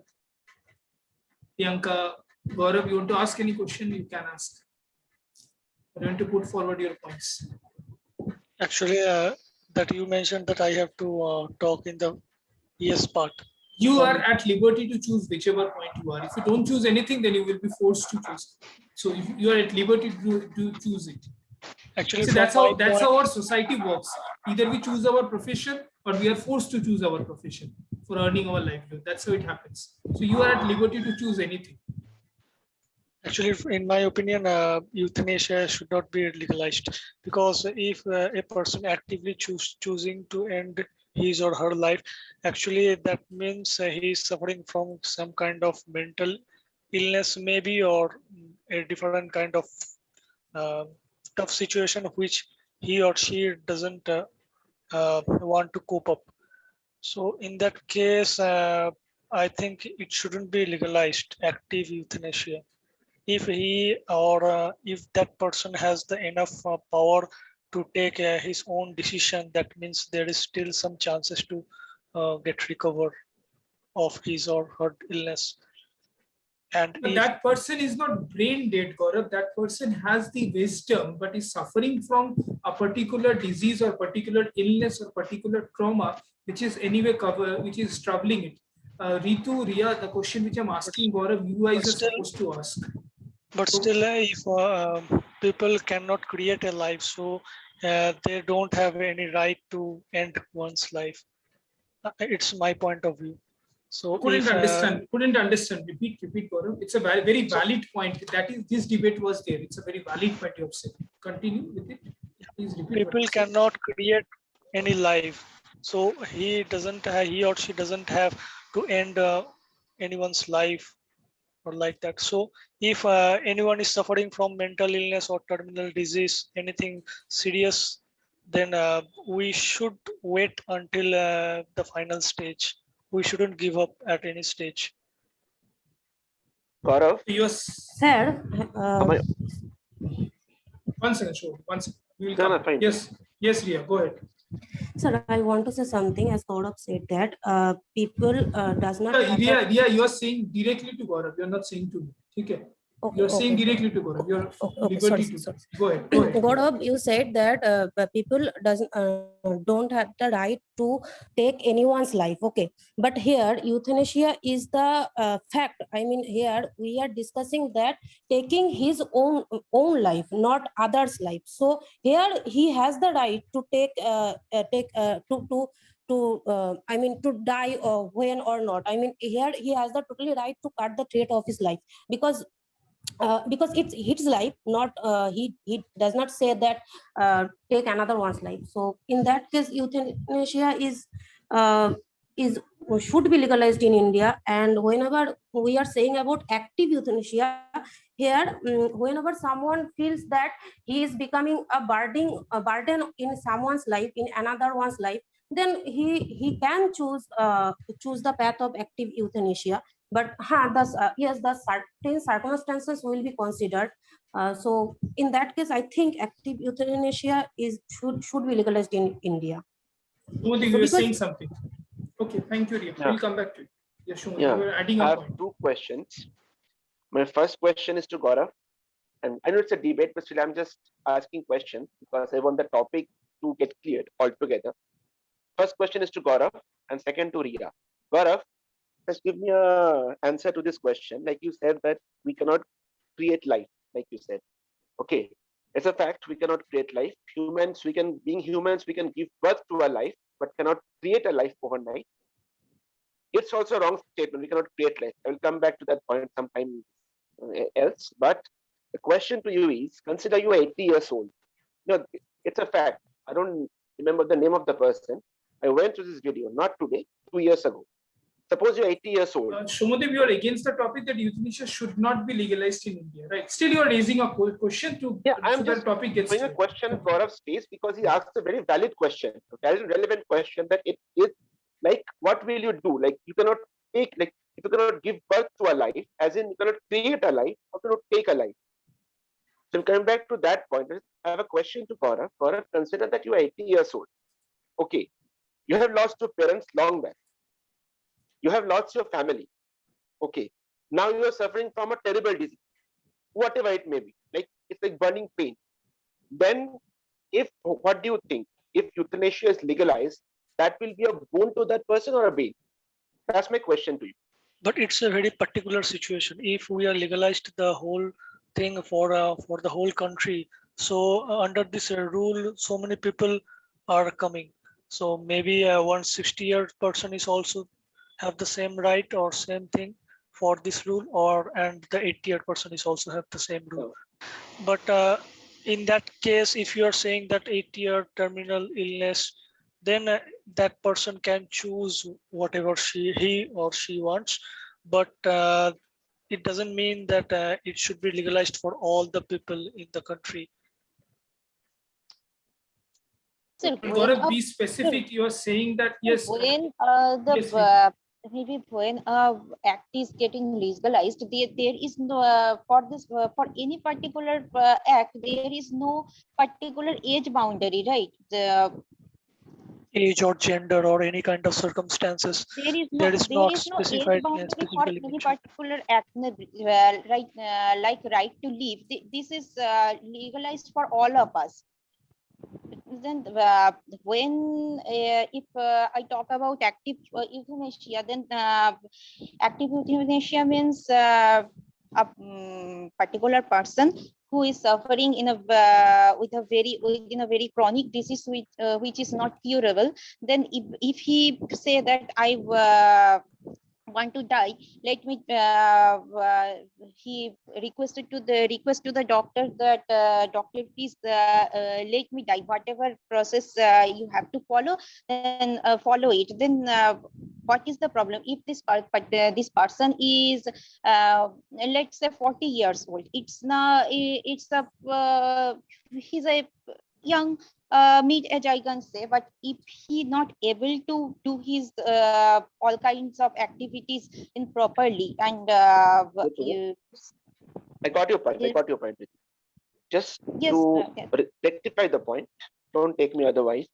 Priyanka, Gaurav, you want to ask any question? You can ask. You want to put forward your points. Actually, that you mentioned that I have to talk in the yes part. You are at liberty to choose whichever point you are. If you don't choose anything, then you will be forced to choose. So if you are at liberty to choose it. Actually, so that's how our society works. Either we choose our profession or we are forced to choose our profession for earning our livelihood. That's how it happens. So you are at liberty to choose anything. Actually, in my opinion, euthanasia should not be legalized because if a person actively choosing to end his or her life, actually that means he is suffering from some kind of mental illness, maybe, or a different kind of tough situation which he or she doesn't want to cope up. So in that case, I think it shouldn't be legalized, active euthanasia. If he or if that person has the enough power to take his own decision, that means there is still some chances to get recovered of his or her illness. And but that person is not brain dead, Gaurav. That person has the wisdom, but is suffering from a particular disease or particular illness or particular trauma, which is anyway which is troubling it. Ritu, Ria, the question which I'm asking, Gaurav, you guys are supposed to ask. But still, if people cannot create a life, so they don't have any right to end one's life. It's my point of view. So couldn't understand. Repeat, Gaurav. It's a very valid point. That is, this debate was there. It's a very valid point you have said. Continue with it. Please repeat. People cannot create any life, so he or she doesn't have to end anyone's life or like that. So if anyone is suffering from mental illness or terminal disease, anything serious, then we should wait until the final stage. We shouldn't give up at any stage. Gaurav? Yes. Sir, One second, sure. One second. No, fine. Yes, Ria, go ahead. Sir, I want to say something. As Gaurav said that people does not have the- Ria, you are saying directly to Gaurav. You are not saying to me. Okay. Okay, You're saying okay. directly to Gaurav. You're Okay, liberty sorry, to sorry. go ahead. Go ahead. Gaurav, you said that people don't have the right to take anyone's life. Okay, but here euthanasia is the fact. I mean, here we are discussing that taking his own life, not others' life. So here he has the right to I mean, to die or when or not. I mean, here he has the totally right to cut the thread of his life because it's his life, not he does not say that take another one's life. So in that case, euthanasia is should be legalized in India. And whenever we are saying about active euthanasia, here whenever someone feels that he is becoming a burden in someone's life, in another one's life, then he can choose the path of active euthanasia. But yes, the certain circumstances will be considered. So in that case, I think active euthanasia should be legalized in India. Shumati, So you were because saying something. Okay, thank you, Ria. Yeah. We'll come back to you. Yeah, Shumati, Yeah. you were adding I a have point. 2 questions. My first question is to Gaurav, and I know it's a debate, but still I'm just asking questions because I want the topic to get cleared altogether. First question is to Gaurav, and second to Ria. Gaurav, just give me a answer to this question. Like you said that we cannot create life, like you said. Okay, it's a fact we cannot create life. Being humans, we can give birth to a life, but cannot create a life overnight. It's also a wrong statement. We cannot create life. I will come back to that point sometime else. But the question to you is: consider you are 80 years old. No, it's a fact. I don't remember the name of the person. I went to this video not today, 2 years ago. Suppose you're 80 years old. Shomadev, you are against the topic that euthanasia should not be legalized in India, right? Still, you are raising a question to I'm so just that topic gets throwing a clear. question in Gaurav's face because he asked a very valid question, a very relevant question that it is like, what will you do? Like, you cannot take, like, if you cannot give birth to a life, as in you cannot create a life, how can you take a life? So coming back to that point, I have a question to Gaurav. Gaurav, consider that you are 80 years old. Okay, you have lost your parents long back. You have lost your family. Okay, now you are suffering from a terrible disease, whatever it may be. Like, it's like burning pain. Then, what do you think? If euthanasia is legalized, that will be a boon to that person or a bane? That's my question to you. But it's a very particular situation. If we are legalized the whole thing for the whole country, so under this rule, so many people are coming. So maybe a 160-year person is also have the same right or same thing for this rule, and the 80-year person is also have the same rule. But in that case, if you are saying that 80-year terminal illness, then that person can choose whatever he or she wants. But it doesn't mean that it should be legalized for all the people in the country. Sir, But when Gaurav, be specific. You are saying that yes. when Yes, Ria. maybe when act is getting legalized, there is no for this for any particular act there is no particular age boundary, right? Age or gender or any kind of circumstances, There is is not no age specified boundary for specifically any mentioned. particular act, right? Like right to live. This is legalized for all of us. Then when if I talk about active euthanasia, then active euthanasia means a particular person who is suffering in a in a very chronic disease which is not curable. Then if he say that I want to die, let me he request to the doctor that doctor, please let me die, whatever process you have to follow, then follow it. Then what is the problem if this person is let's say 40 years old? It's a he's a young mid-age, I can say, but if he not able to do his all kinds of activities in properly and I got your point. I yes, got your point. Just yes, to rectify the point, don't take me otherwise.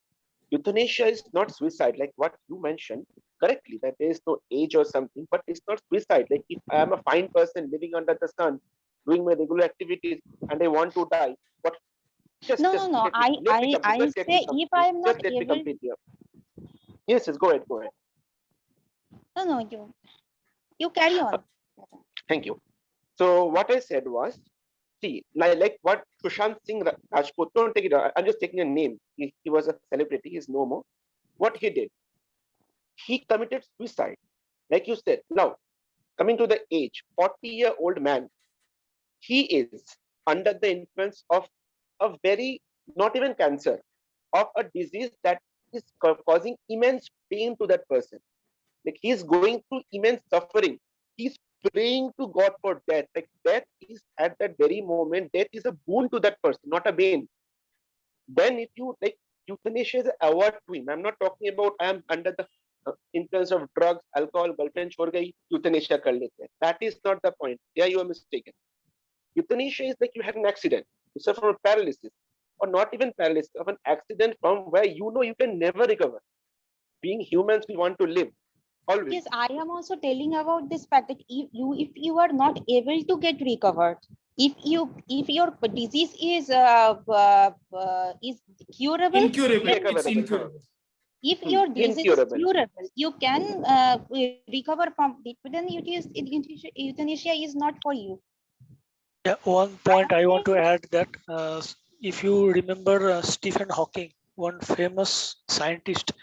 euthanasia is not suicide, like what you mentioned correctly, that there is no age or something, but it's not suicide. Like if I am a fine person living under the sun, doing my regular activities, and I want to die, but just No, just no, no. let me complete. I Just let me say if I complete. am Just not let me able, complete here. Yes, yes, go ahead, go ahead. no, no, you carry on. Thank you. So what I said was, see, like what Sushant Singh Rajput, don't take it, I'm just taking a name. He was a celebrity, he's no more. What he did, he committed suicide. Like you said, now coming to the age, 40-year-old man, he is under the influence of a very, not even cancer, of a disease that is causing immense pain to that person. Like he's going through immense suffering. He's praying to God for death. Like death is at that very moment, death is a boon to that person, not a bane. Then if you like, euthanasia is an award to him. I'm not talking about I am under the influence of drugs, alcohol, girlfriend chhod gayi, euthanasia kar lete hain. That is not the point. Yeah, you are mistaken. Euthanasia is like you had an accident, you suffer from paralysis, or not even paralysis, of an accident from where you know you can never recover. Being humans, we want to live always. Yes, I am also telling about this fact that if you are not able to get recovered, if your disease is curable, Incurable. then It's incurable. if your disease is Incurable. curable, you can recover from it. But then euthanasia is not for you. Yeah, one point I want to add that if you remember Stephen Hawking, one famous scientist,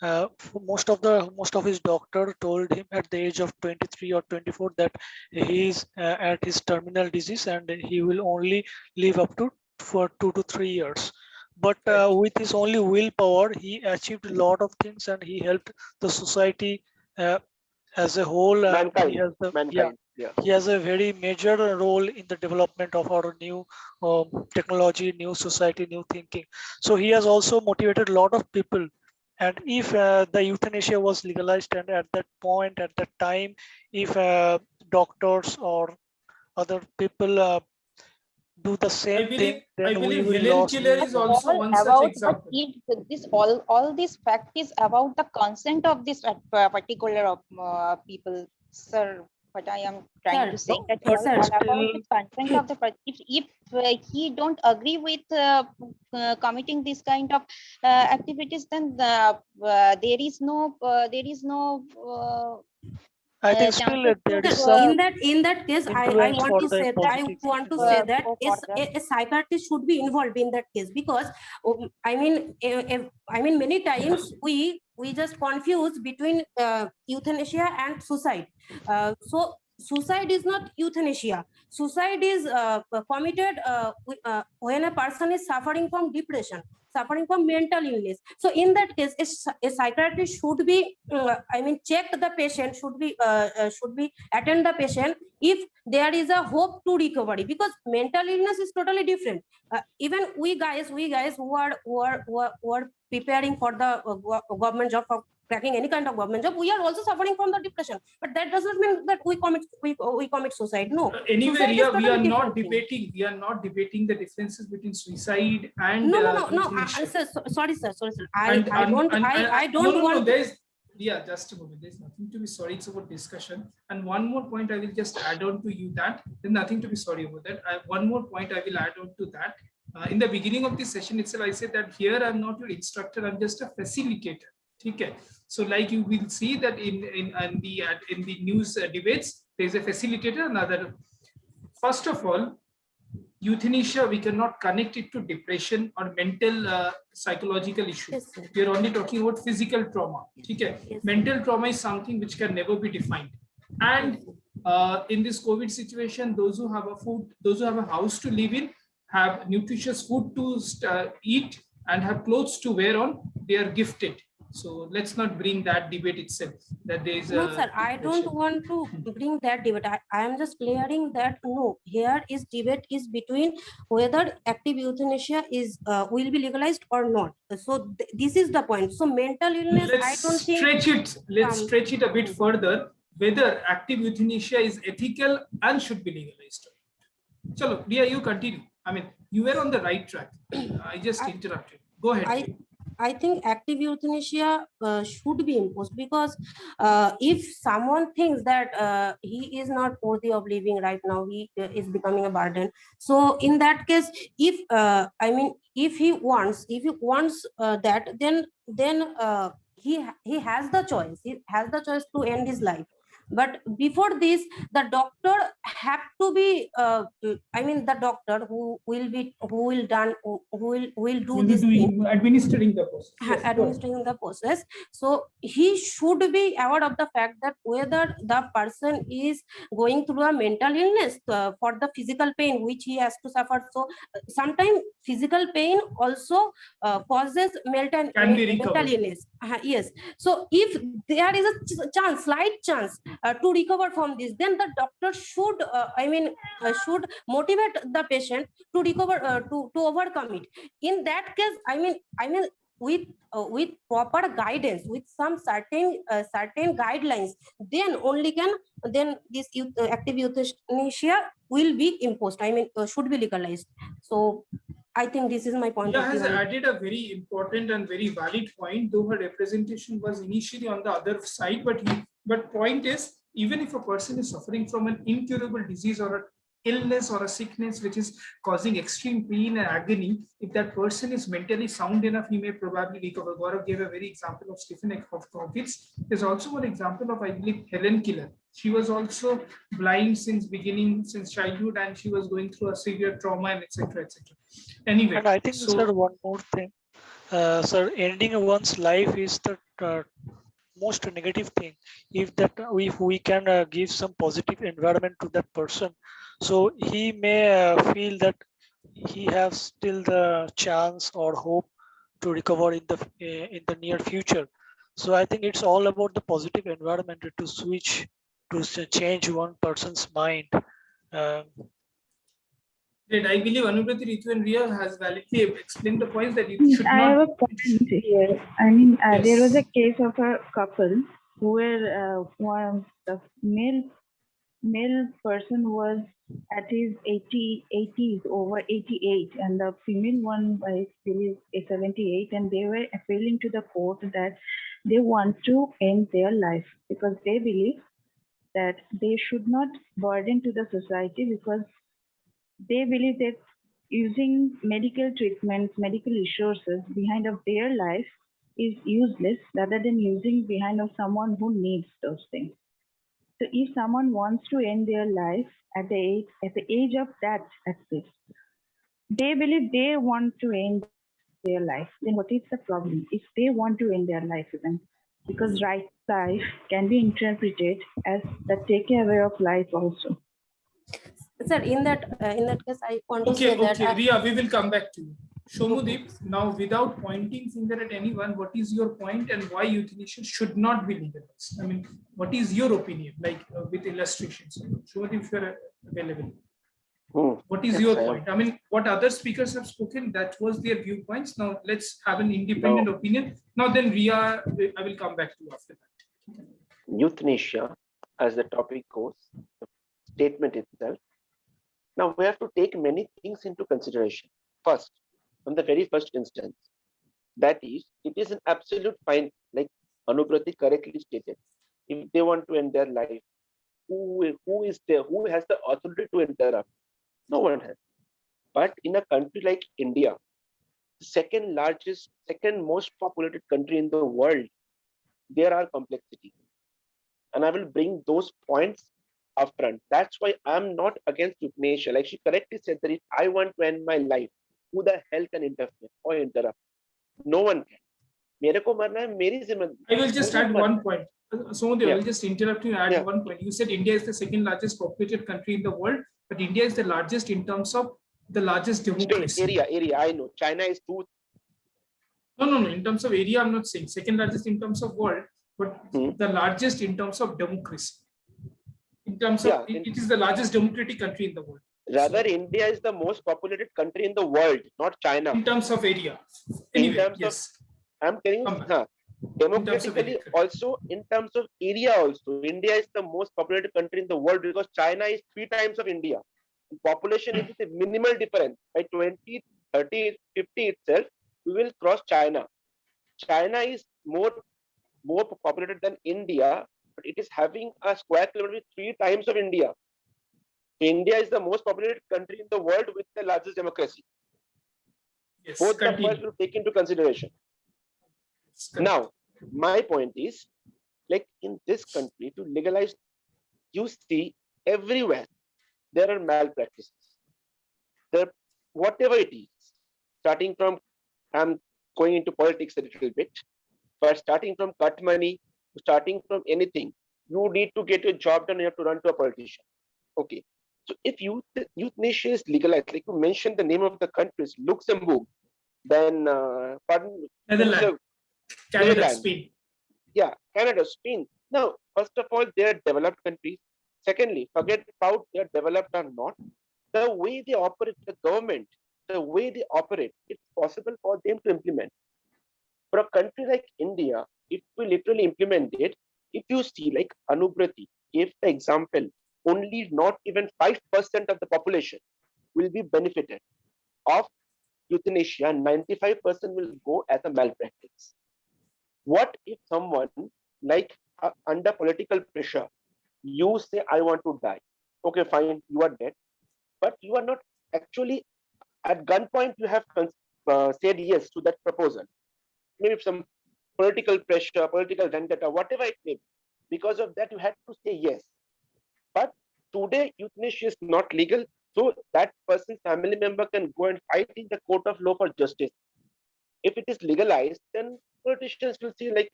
most of his doctor told him at the age of 23 or 24 that he is at his terminal disease and he will only live up to for 2 to 3 years. But with his only willpower, he achieved a lot of things and he helped the society as a whole. Mankind. He has the, Mankind. Yeah. he has a very major role in the development of our new technology, new society, new thinking. So he has also motivated a lot of people. And if the euthanasia was legalized, and at that point, at that time, if doctors or other people do the same thing, I then we believe will Helen lose. Keller is also All one such about example. this all this fact is about the consent of this particular people, sir. What I am trying to say Sir, that yes, all sir. about the consent of the if he don't agree with committing this kind of activities, then there is no I think still chances there to is Sir, some in that case, I influence want for to the say positive that go is further. a psychiatrist should be involved in that case, because I mean many times we just confuse between euthanasia and suicide. So suicide is not euthanasia. Suicide is committed when a person is suffering from depression, suffering from mental illness. So in that case, a psychiatrist should be, check the patient, should be attend the patient if there is a hope to recovery, because mental illness is totally different. Even we guys who are preparing for the government job, for cracking any kind of government job, we are also suffering from the depression. But that does not mean that we commit suicide. No. Anyway, Suicide is Ria, we are totally not different thing. debating. We are not debating the differences between suicide and No. euthanasia. Sorry, sir. And- I don't no, want to. there's, yeah, just a moment. There's nothing to be sorry. It's about discussion. And one more point I will just add on to you that there's nothing to be sorry about that. One more point I will add on to that. In the beginning of this session itself, I said that here I'm not your instructor. I'm just a facilitator. Okay. So like you will see that in the news debates, there's a facilitator, another. First of all, euthanasia, we cannot connect it to depression or mental psychological issues. Yes, sir. We are only talking about physical trauma. Okay? Yes. Mental trauma is something which can never be defined. And in this COVID situation, those who have a house to live in, have nutritious food to eat, and have clothes to wear on, they are gifted. So let's not bring that debate itself. That there is No, sir, I don't want to bring that debate. I am just clearing that no, here is debate is between whether active euthanasia is will be legalized or not. So this is the point. So mental illness, I don't think. Let's stretch it a bit further. Whether active euthanasia is ethical and should be legalized. Chalo, Ria, you continue. I mean, you were on the right track. I just interrupted. Go ahead. I think active euthanasia should be imposed, because if someone thinks that he is not worthy of living right now, he is becoming a burden. So in that case, if I mean, if he wants that, then he has the choice. He has the choice to end his life. But before this, the doctor have to be. I mean, the doctor who will do Will be this thing, doing administering the process. Yes, go ahead. administering the process. So he should be aware of the fact that whether the person is going through a mental illness for the physical pain which he has to suffer. So sometimes physical pain also causes Can be mental recovered. illness. Yes. So if there is a chance, slight chance to recover from this, then the doctor should should motivate the patient to recover, to overcome it. In that case, I mean with proper guidance, with some certain guidelines, then only can, then this active euthanasia will be imposed, should be legalized. So I think this is my point Dia of has view. added a very important and very valid point, though her representation was initially on the other side. But point is, even if a person is suffering from an incurable disease or an illness or a sickness which is causing extreme pain and agony, if that person is mentally sound enough, he may probably recover. Gaurav gave a very example of Stephen Hawkins. There's also one example of, I believe, Helen Keller. She was also blind since childhood, and she was going through a severe trauma and etc. etc. Anyway, And I think, so sir, one more thing. Sir, ending one's life is the most negative thing. If we can give some positive environment to that person, so he may feel that he has still the chance or hope to recover in the near future. So I think it's all about the positive environment to switch, to change one person's mind. I believe Anubrati, Ritu, and Ria has validly explained the points that you should I have not. a point here. I mean, there was a Yes. case of a couple who were the male person was at his 80s, over 88, and the female one, I believe, is 78, and they were appealing to the court that they want to end their life because they believe that they should not burden to the society, because they believe that using medical treatments, medical resources behind of their life is useless rather than using behind of someone who needs those things. So if someone wants to end their life at the age of that, at least, they believe they want to end their life, then what is the problem if they want to end their life even? Because right life can be interpreted as the take away of life also. Sir, in that case, I want to Okay, say that okay, Ria, we will come back to you. Shomudeep, now without pointing finger at anyone, what is your point and why euthanasia should not be legalized? I mean, what is your opinion, like with illustrations? Shomudeep, if you're available. What is Yes, your I am. point? I mean, what other speakers have spoken, that was their viewpoints. Now let's have an independent opinion. Now then, Ria, I will come back to you after that. Euthanasia, as the topic goes, the statement itself. Now we have to take many things into consideration. First, on the very first instance, that is, it is an absolute fine, like Anubrati correctly stated. If they want to end their life, who is there? Who has the authority to interrupt? No one has. But in a country like India, the second most populated country in the world, there are complexities. And I will bring those points upfront. That's why I'm not against euthanasia. Like she correctly said that if I want to end my life, who the hell can interfere or interrupt? No one can. मेरे को मरना है, मेरी जिम्मेदारी. I will just add one point. Somadev, I will just interrupt you and add Yeah. one point. You said India is the second largest populated country in the world, but India is the largest in terms of the largest democracy. Area. I know. China is two. No. In terms of area, I'm not saying second largest in terms of world, but the largest in terms of democracy. In terms of it is the largest democratic country in the world. Rather, India is the most populated country in the world, not China. In terms of area. Anyway, in terms yes. I'm telling you, democratically also, in terms of area also, India is the most populated country in the world because China is 3 times of India. Population is a minimal difference. By 2030, 50 itself, we will cross China. China is more populated than India, but it is having a square kilometer 3 times of India. India is the most populated country in the world with the largest democracy. Yes, Both the continue. first will take into consideration. Yes, continue. Now, my point is, like in this country, to legalize, you see everywhere there are malpractices. There, whatever it is, starting from, I'm going into politics a little bit, but starting from cut money, starting from anything, you need to get your job done. You have to run to a politician. Okay. So if euthanasia is legalized, like you mentioned the name of the countries, Luxembourg, then pardon, Netherlands, Canada, Netherlands. Spain. Yeah, Canada, Spain. Now, first of all, they are developed countries. Secondly, forget about they are developed or not. The way they operate, the government, the way they operate, it's possible for them to implement. For a country like India, if we literally implement it, if you see like Anubrati gave the example, only not even 5% of the population will be benefited of euthanasia, 95% will go as a malpractice. What if someone like under political pressure, you say, I want to die. Okay, fine, you are dead. But you are not actually, at gunpoint, you have said yes to that proposal. Maybe some political pressure, political vendetta, whatever it may be. Because of that, you had to say yes. But today, euthanasia is not legal. So that person's family member can go and fight in the court of law for justice. If it is legalized, then politicians will see like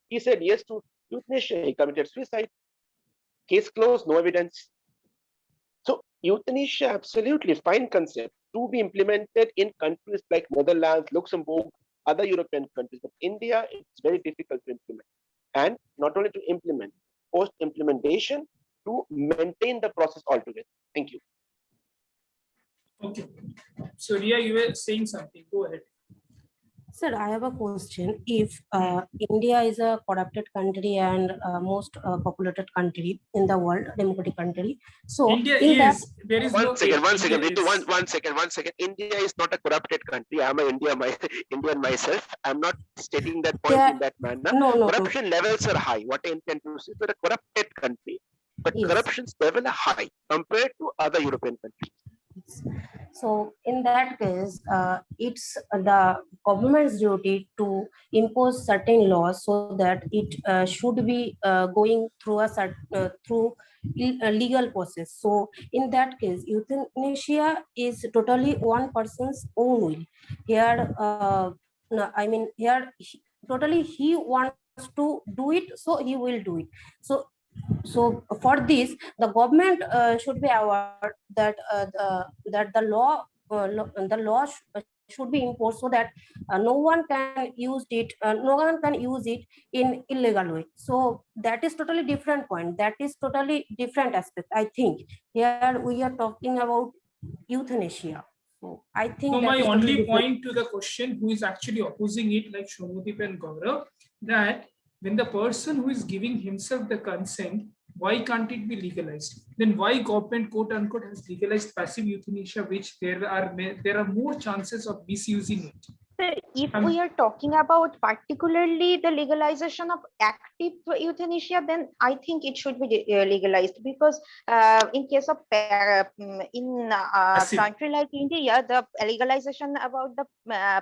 he said yes to euthanasia, he committed suicide. Case closed, no evidence. So euthanasia, absolutely fine concept to be implemented in countries like Netherlands, Luxembourg, other European countries. But India, it's very difficult to implement. And not only to implement, post-implementation, to maintain the process altogether. Thank you. Okay. So Ria, you were saying something. Go ahead. Sir, I have a question. If India is a corrupted country and most populated country in the world, democratic country, so India in that, is, there is One no second, India Ritu, is. one second. India is not a corrupted country. I'm an Indian myself. I'm not stating that point Yeah, in that manner. no. Corruption levels are high. What I intend to say, we're a corrupted country, but Yes. corruption's level are high compared to other European countries. So in that case, it's the government's duty to impose certain laws so that it should be going through a legal process. So in that case, euthanasia is totally one person's own will. Here, no, I mean here, totally he wants to do it, so he will do it. So for this, the government should be aware that the law should be imposed so that no one can use it. No one can use it in illegal way. So that is totally different point. That is totally different aspect. I think here we are talking about euthanasia. So I think So that my is totally only different. point to the question, who is actually opposing it, like Shobhadeep and Gaurav, that when the person who is giving himself the consent, why can't it be legalized? Then why government quote unquote has legalized passive euthanasia, which there are more chances of misusing it? So if we are talking about particularly the legalization of active euthanasia, then I think it should be legalized, because in case of Passive. country like India, the legalization about the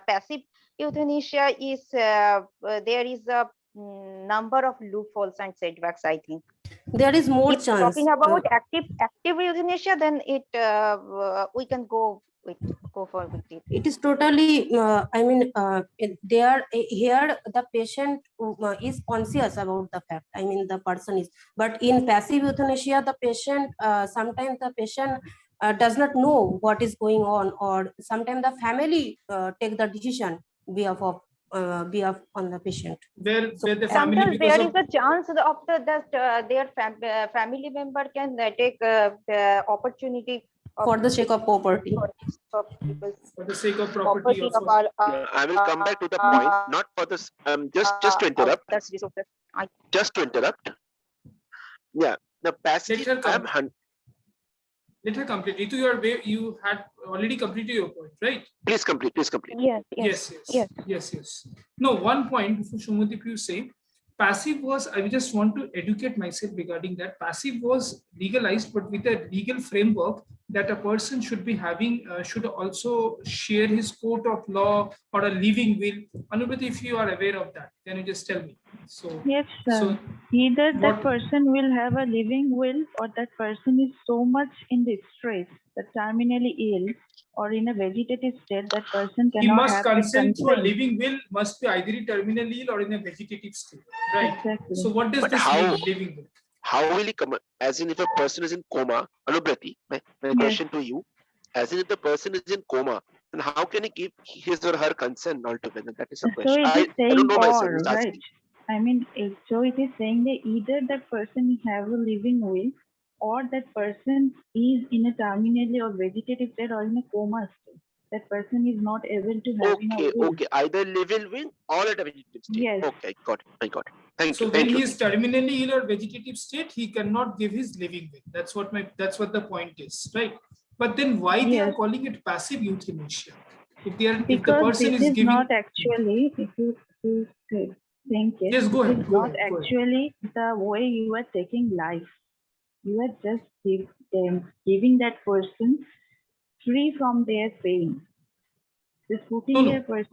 passive euthanasia is there is a number of loopholes and setbacks, I think. There is more If chance. talking about active euthanasia, then it we can go for with it. It is totally here the patient is conscious about the fact, I mean the person is, but in passive euthanasia the patient sometimes the patient does not know what is going on, or sometimes the family take the decision behalf on the patient. Where the family, Sometimes because there of is a chance of their family member can take the opportunity For the sake of property. for the sake of property or for, I will come back to the point, not for this. Just to interrupt. Just to interrupt. Yeah, the passive. Let her come. Let her complete. Ritu, you had already completed your point, right? Please complete. Please complete. Yes, Yes. No, one point before Shumadip you say, passive was, I just want to educate myself regarding that. Passive was legalized, but with a legal framework that a person should be having, should also share his court of law or a living will. Anubhuti, if you are aware of that, can you just tell me? So, Yes, sir. so Either that what- person will have a living will, or that person is so much in distress, that terminally ill, or in a vegetative state, that person he cannot must have that consent to a consent. living will, must be either terminally ill or in a vegetative state, right? Exactly. So what does But this how- mean, living will? How will he come? As in, if a person is in coma, Anubrati, my Yes. question to you, as in, if the person is in coma, then how can he give his or her consent altogether? That is a So question. it is I saying don't know myself. or, Just right? asking. I mean, so it is saying that either that person have a living will, or that person is in a terminally or vegetative state or in a coma state. That person is not able to have a Okay, will. okay. Either living will or at a vegetative state. Yes. Okay, I got it. Thank So you. when Thank he you. is terminally ill or vegetative state, he cannot give his living will. That's what the point is, right? But then why they are Yes. calling it passive euthanasia? If the Because person this is is giving, not actually, if you think it, Yes, go it ahead, is go not ahead, go ahead. actually the way you are taking life. You are just giving that person free from their pain. Just putting No. their pain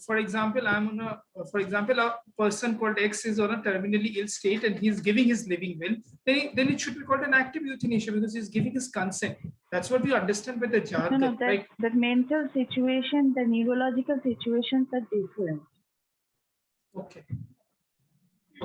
For example, a person called X is on a terminally ill state and he's giving his living will, then it should be called an active euthanasia because he's giving his consent. That's what we understand by the jargon, No, right? that mental situation, the neurological situations are different. Okay.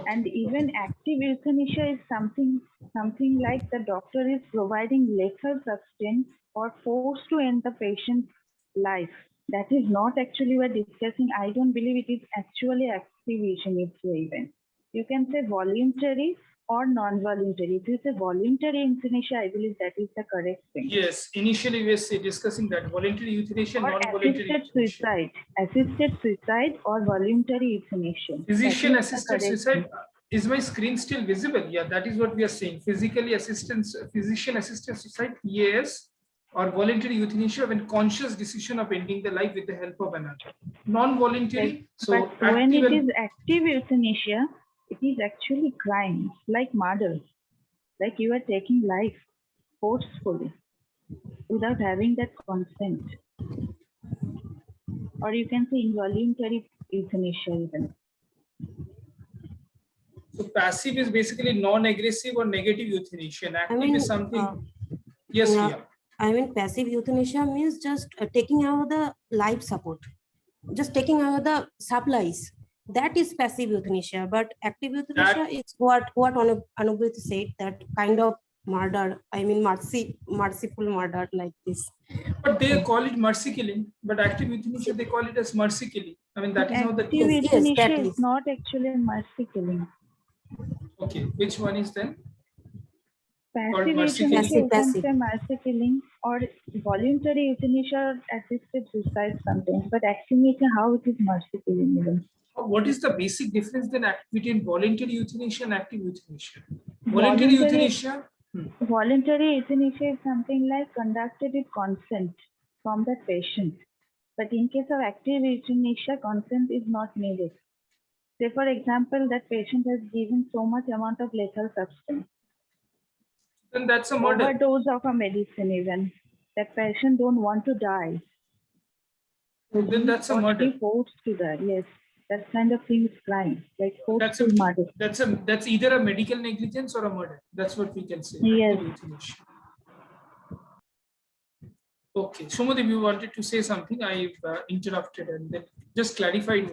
And even active euthanasia is something like the doctor is providing lethal substance or forced to end the patient's life. That is not actually we're discussing. I don't believe it is actually active euthanasia even. You can say voluntary or non-voluntary. If you say voluntary euthanasia, I believe that is the correct thing. Yes, initially we were discussing that voluntary euthanasia, Or non-voluntary euthanasia. assisted suicide or voluntary euthanasia. Physician That is the assisted correct suicide. thing. Is my screen still visible? Yeah, that is what we are saying. Physician assisted suicide, yes, or voluntary euthanasia when conscious decision of ending the life with the help of another. Non-voluntary, so But when it active is active euthanasia, it is actually crime, like murder. Like you are taking life forcefully without having that consent. Or you can say involuntary euthanasia even. So passive is basically non-aggressive or negative euthanasia. And active mean, is something. Yes, yeah. Ria. I mean, passive euthanasia means just taking out the life support, just taking out the supplies. That is passive euthanasia. But active euthanasia is what Anubhuti said, that kind of murder. I mean, merciful murder like this. But they call it mercy killing. But active euthanasia, they call it as mercy killing. I mean, that is how the Active Yes, euthanasia that is is. not actually mercy killing. Okay, which one is then? Passive mercy euthanasia, killing. you can Passive. say mercy killing or voluntary euthanasia or assisted suicide sometimes. But active, how it is mercy killing even? What is the basic difference then between voluntary euthanasia and active euthanasia? Voluntary euthanasia. Voluntary euthanasia is something like conducted with consent from the patient. But in case of active euthanasia, consent is not needed. Say, for example, that patient has given so much amount of lethal substance, Then that's a murder. overdose of a medicine even. That patient don't want to die. Then that's a murder. Forced to die, yes. That kind of thing is crime, like forceful murder. That's either a medical negligence or a murder. That's what we can say. Yes. Active euthanasia. Okay, Shumadev, you wanted to say something. I interrupted and then just clarified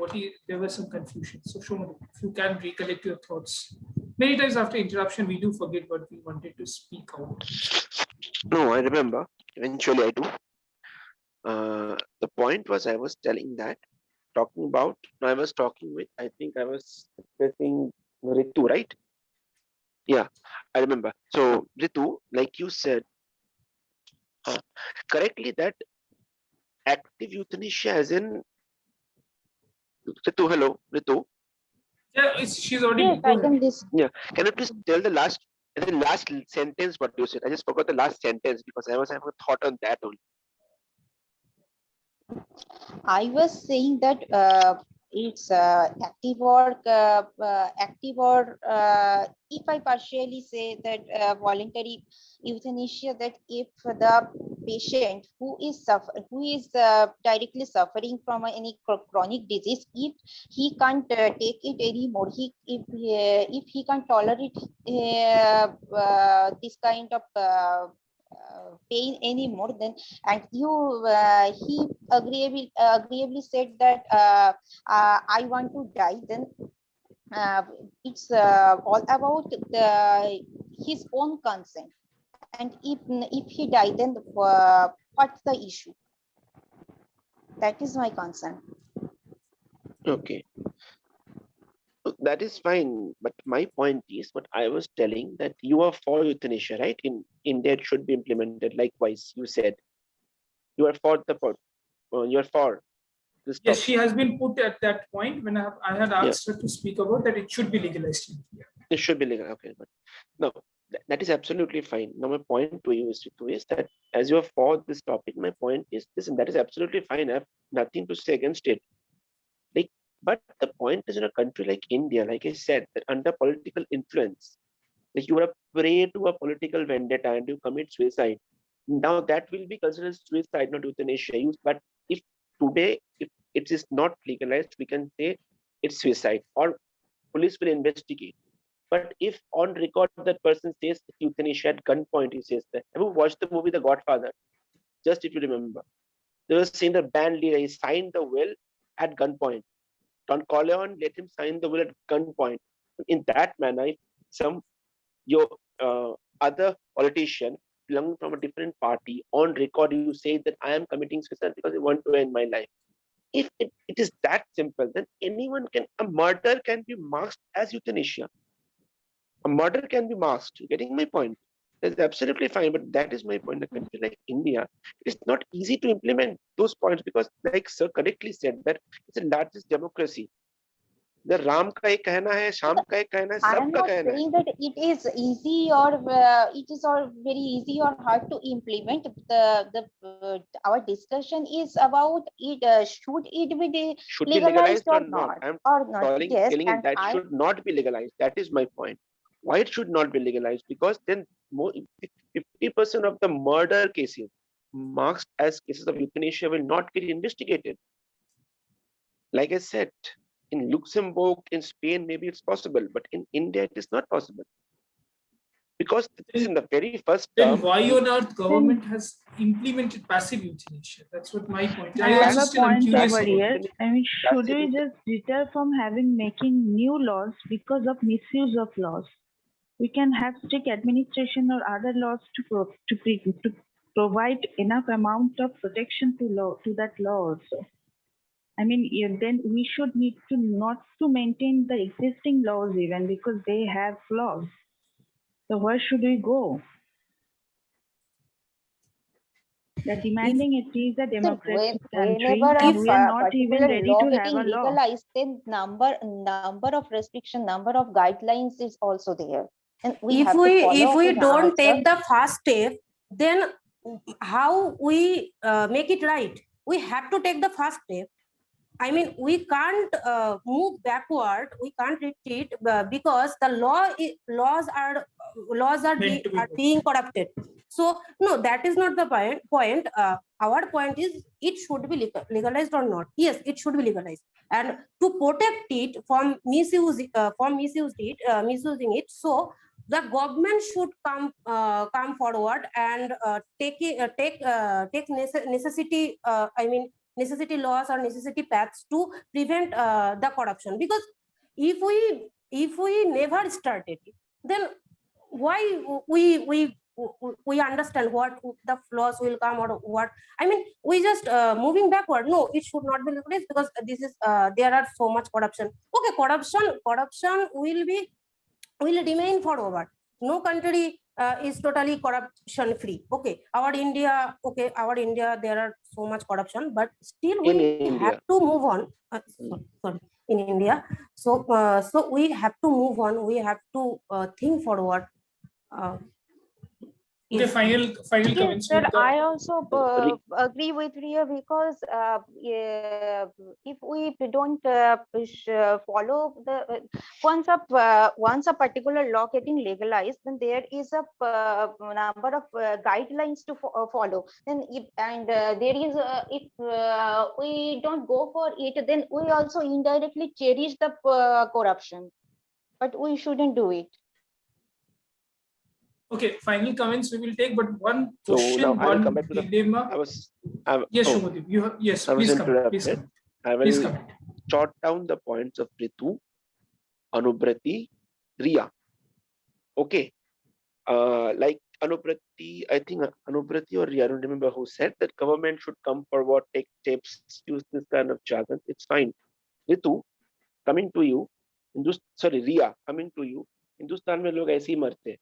there was some confusion. So Shumadev, if you can recollect your thoughts. Many times after interruption, we do forget what we wanted to speak out. No, I remember. Eventually, I do. The point was I was telling that, talking about, I was talking with, I think I was expressing Ritu, right? Yeah, I remember. So Ritu, like you said correctly, that active euthanasia as in Ritu, hello, Ritu. Yeah, she's already. yes, Go I ahead. can listen. Yeah, can you please tell the last And the last sentence, what you said, I just forgot the last sentence because I was having a thought on that only. I was saying that it's active or if I partially say that voluntary euthanasia, that if the patient who is directly suffering from any chronic disease, if he can't take it anymore, if he can't tolerate this kind of pain anymore, then and he agreeably said that I want to die, then it's all about his own consent. And if he died, then what's the issue? That is my concern. Okay. That is fine, but my point is what I was telling, that you are for euthanasia, right? In India, it should be implemented. Likewise, you said you are for you are for this. Yes, topic. she has been put at that point when I had asked her to speak about that it should be legalized in India. It should be legal. Okay, but no, that is absolutely fine. Now my point to you is that as you are for this topic, my point is this, and that is absolutely fine. I have nothing to say against it. Like, but the point is, in a country like India, like I said, that under political influence, like you are a prey to a political vendetta and you commit suicide. Now that will be considered suicide, not euthanasia use. But if today, if it is not legalized, we can say it's suicide, or police will investigate. But if on record that person says it's euthanasia at gunpoint, he says that. Have you watched the movie The Godfather? Just if you remember, there was saying the band leader, he signed the will at gunpoint. Don Corleone let him sign the will at gunpoint. In that manner, if your other politician belonging from a different party on record, you say that I am committing suicide because I want to end my life. If it is that simple, then a murder can be masked as euthanasia. A murder can be masked. You're getting my point? That's absolutely fine, but that is my point. A country like India, it's not easy to implement those points because, like Sir correctly said, that it's the largest democracy. The Ram ka ek कहना है, Sham ka ek कहना है, I am सबका not कहना है. saying that it is easy or very easy or hard to implement. Our discussion is about it. Should it be Should be legalized legalized or or not? not? I'm Or not? telling Yes, you and that should not be legalized. That is my point. Why it should not be legalized? Because then more 50% of the murder cases marked as cases of euthanasia will not get investigated. Like I said, in Luxembourg, in Spain, maybe it's possible, but in India, it is not possible. Because this is in the very first Then term. why on earth government has implemented passive euthanasia? That's what my point. I I have also a still am point curious over about here. it. I mean, should Passive we just deter from making new laws because of misuse of laws? We can have strict administration or other laws to provide enough amount of protection to that law also. I mean, then we should need to not to maintain the existing laws even because they have flaws. So where should we go? The demanding it is a democratic country, whenever and a we are not even particular ready law to have getting a law. legalized, then number of restriction, number of guidelines is also there, and we have to follow if we in don't ourselves. take the first step, then how we make it right? We have to take the first step. I mean, we can't move backward. We can't retreat because the laws are Meant to be being corrupted. So no, that is not the point. Our point is it should be legalized or not. Yes, it should be legalized, and to protect it from misusing it. So the government should come forward and take necessity. Necessity laws or necessity paths to prevent the corruption, because if we never started it, then why we understand what the flaws will come or what. I mean, we just moving backward. No, it should not be legalized because this is there are so much corruption. Okay, corruption will remain forever. No country is totally corruption free. Okay, our India, there are so much corruption, but still we have to move on. Sorry, in India. So we have to move on. We have to think forward. Okay, Yes. final Yes, comments. sir, with the- I also agree with Ria because if we don't follow the once a particular law getting legalized, then there is a number of guidelines to follow. Then there is if we don't go for it, then we also indirectly cherish the corruption, but we shouldn't do it. Okay, final comments we will take, but one So question, now I will one come back to the. dilemma. Oh, Yes, Shubhadeep, you have, yes, I was please come. Please interrupted. come. I Please will come. jot down the points of Ritu, Anubrati, Riya. Okay. Like Anubrati, I think Anubrati or Riya, I don't remember who said that government should come forward, take steps, use this kind of jargon. It's fine. Ritu, coming to you, Riya, coming to you, Hindustan में लोग ऐसे ही मरते हैं.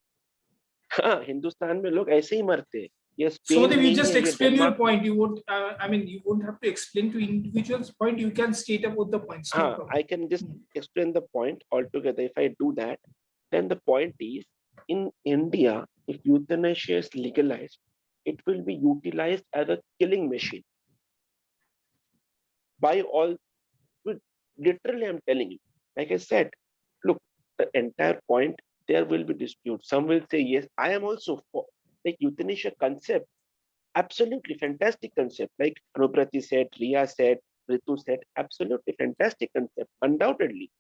हाँ, हिंदुस्तान में लोग ऐसे ही मरते हैं. ये स्पेन Shubhadeep, you नहीं just है, ये explain your Denmark. point. You won't, I mean, you won't have to explain to individuals point. You can state about the points. No problem. I can just explain the point altogether. If I do that, then the point is, in India, if euthanasia is legalized, it will be utilized as a killing machine. By all, literally, I'm telling you, like I said, look, the entire point, there will be disputes. Some will say, yes, I am also for, like euthanasia concept, absolutely fantastic concept. Like Anubrati said, Riya said, Ritu said, absolutely fantastic concept, undoubtedly.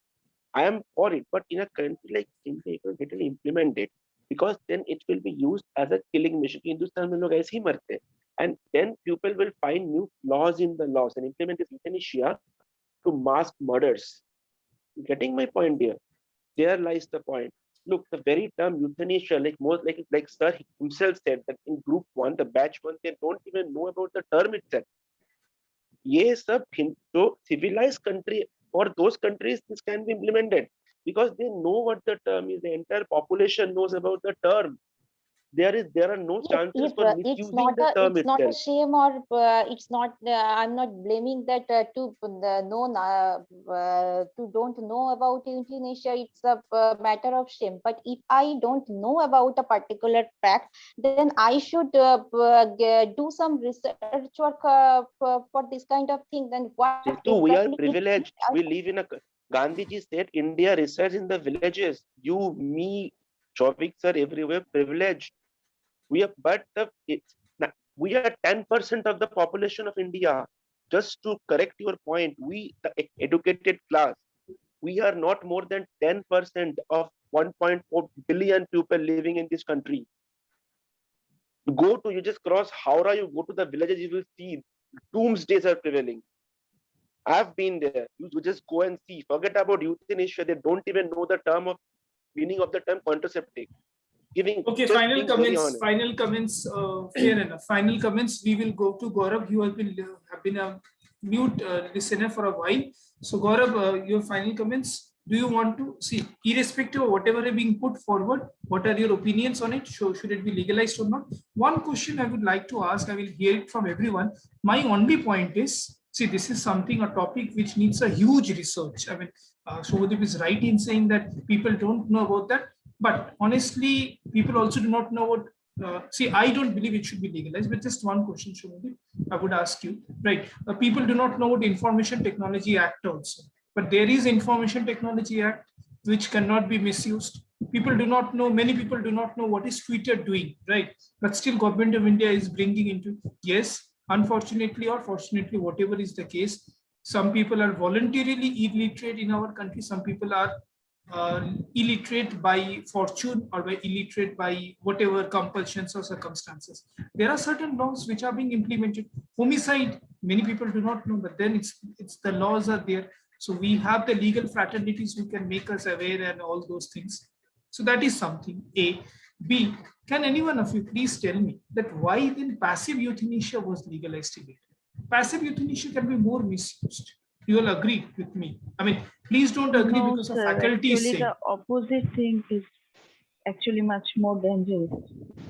I am for it, but in a country like India, it will get implemented because then it will be used as a killing machine. Hindustan mein log aise hi marte hain. And then people will find new flaws in the laws and implement this euthanasia to mask murders. Getting my point here? There lies the point. Look, the very term euthanasia, like Sir himself said that in group 1, the batch 1, they don't even know about the term itself. ये सब तो civilized country, for those countries this can be implemented because they know what the term is. The entire population knows about the term. There are no chances for misusing the term it's not a itself. shame or it's not I'm not blaming that to don't know about euthanasia. It's a matter of shame, but if I don't know about a particular fact, then I should do some research work for this kind of thing. Then what Ritu, we are exactly privileged. We live in a Gandhiji said India resides in the villages. You, me, Chovik sir, everywhere privileged. We are, we are 10% of the population of India. Just to correct your point, we, the educated class, we are not more than 10% of 1.4 billion people living in this country. You just cross Howrah, you go to the villages, you will see doomsdays are prevailing. I've been there. You just go and see. Forget about euthanasia. They don't even know the meaning of the term contraceptive. Okay, final comments. Final comments. Fair enough. Final comments. We will go to Gaurav. You have been a mute listener for a while. So Gaurav, your final comments. Do you want to see, irrespective of whatever is being put forward, what are your opinions on it? So should it be legalized or not? One question I would like to ask. I will hear it from everyone. My only point is, see, this is something, a topic which needs a huge research. I mean, Shubhadeep is right in saying that people don't know about that. But honestly, people also do not know what. See, I don't believe it should be legalized. But just one question, Shubhadeep, I would ask you. Right? People do not know what Information Technology Act also. But there is Information Technology Act which cannot be misused. People do not know. Many people do not know what is Twitter doing. Right? But still, Government of India is bringing into, yes. Unfortunately or fortunately, whatever is the case, some people are voluntarily illiterate in our country. Some people are illiterate by fortune or by illiterate by whatever compulsions or circumstances. There are certain laws which are being implemented. Homicide, many people do not know, but then it's the laws are there. So we have the legal fraternities who can make us aware and all those things. So that is something. A. B. Can any one of you please tell me that why then passive euthanasia was legalized in India? Passive euthanasia can be more misused. You all agree with me? I mean, please don't agree No, because of sir. faculty is Actually, saying. the opposite thing is actually much more dangerous.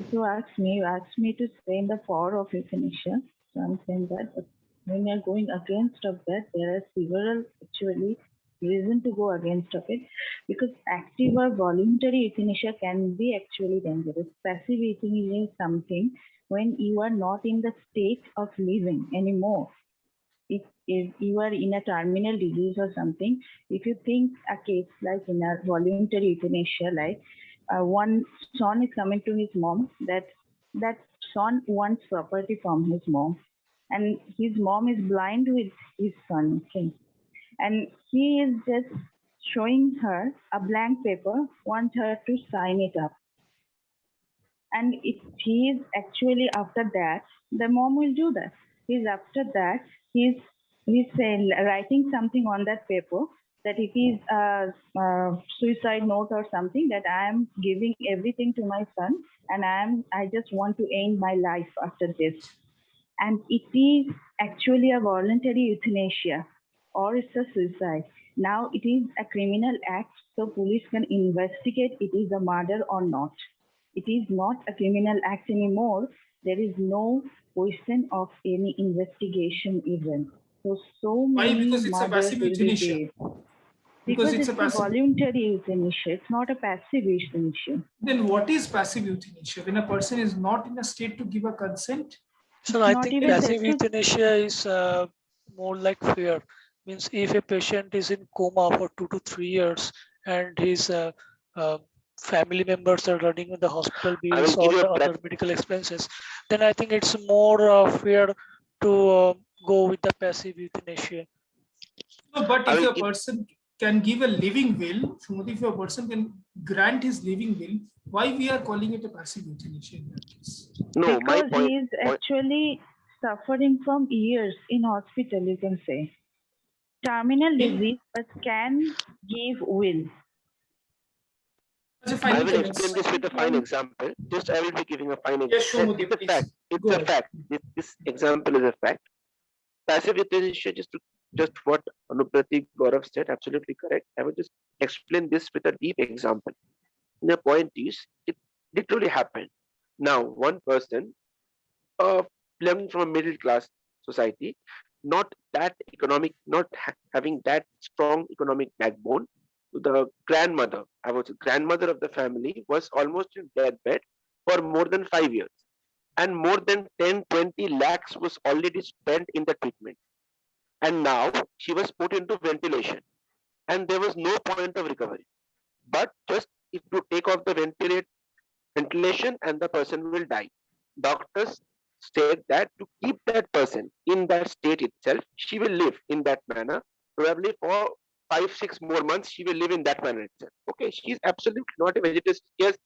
If you ask me to stay in the power of euthanasia. So I'm saying that, but when you're going against of that, there are several actually reason to go against of it, because active or voluntary euthanasia can be actually dangerous. Passive euthanasia is something when you are not in the state of living anymore. If you are in a terminal disease or something, if you think a case like in a voluntary euthanasia, like one son is coming to his mom, that son wants property from his mom, and his mom is blind with his son, okay, and he is just showing her a blank paper, wants her to sign it up. And if he is actually after that, the mom will do that. He's after that, he's saying, writing something on that paper that if he's a suicide note or something, that I am giving everything to my son and I just want to end my life after this. And it is actually a voluntary euthanasia or it's a suicide. Now it is a criminal act, so police can investigate it is a murder or not. It is not a criminal act anymore. There is no question of any investigation even. So Why? many Because it's a murders passive will be euthanasia. there. Because Because it's it's a a passive. voluntary euthanasia. It's not a passive euthanasia. Then what is passive euthanasia? When a person is not in a state to give a consent? So I Not think even passive passive. euthanasia is more like fear. Means if a patient is in coma for 2 to 3 years and his family members are running with the hospital I will bills give or you the a other medical expenses, then I think it's more fear to go with the passive euthanasia. No, but I if will a give person can give a living will, Shumati, if a person can grant his living will, why we are calling it a passive euthanasia in that case? no. My Because point. he is actually suffering from years in hospital, you can say. Terminal In- disease, but can give will. As a I fine, will tell explain us. this with a fine example. Just I will be giving a fine Yes, example. Shumati, It's a fact. please. It's Go a ahead. fact. This example is a fact. Passive euthanasia, just what Anuprati Gaurav said, absolutely correct. I will just explain this with a deep example. The point is, it literally happened. Now, one person, belonging from a middle class society, not that economic, not having that strong economic backbone, the grandmother, I was grandmother of the family, was almost in deathbed for more than 5 years. And more than 10-20 lakhs was already spent in the treatment. And now she was put into ventilation. And there was no point of recovery. But just if you take off the ventilation and the person will die. Doctors said that to keep that person in that state itself, she will live in that manner. Probably for 5-6 more months, she will live in that manner itself. Okay, she is absolutely not a vegetarian. She has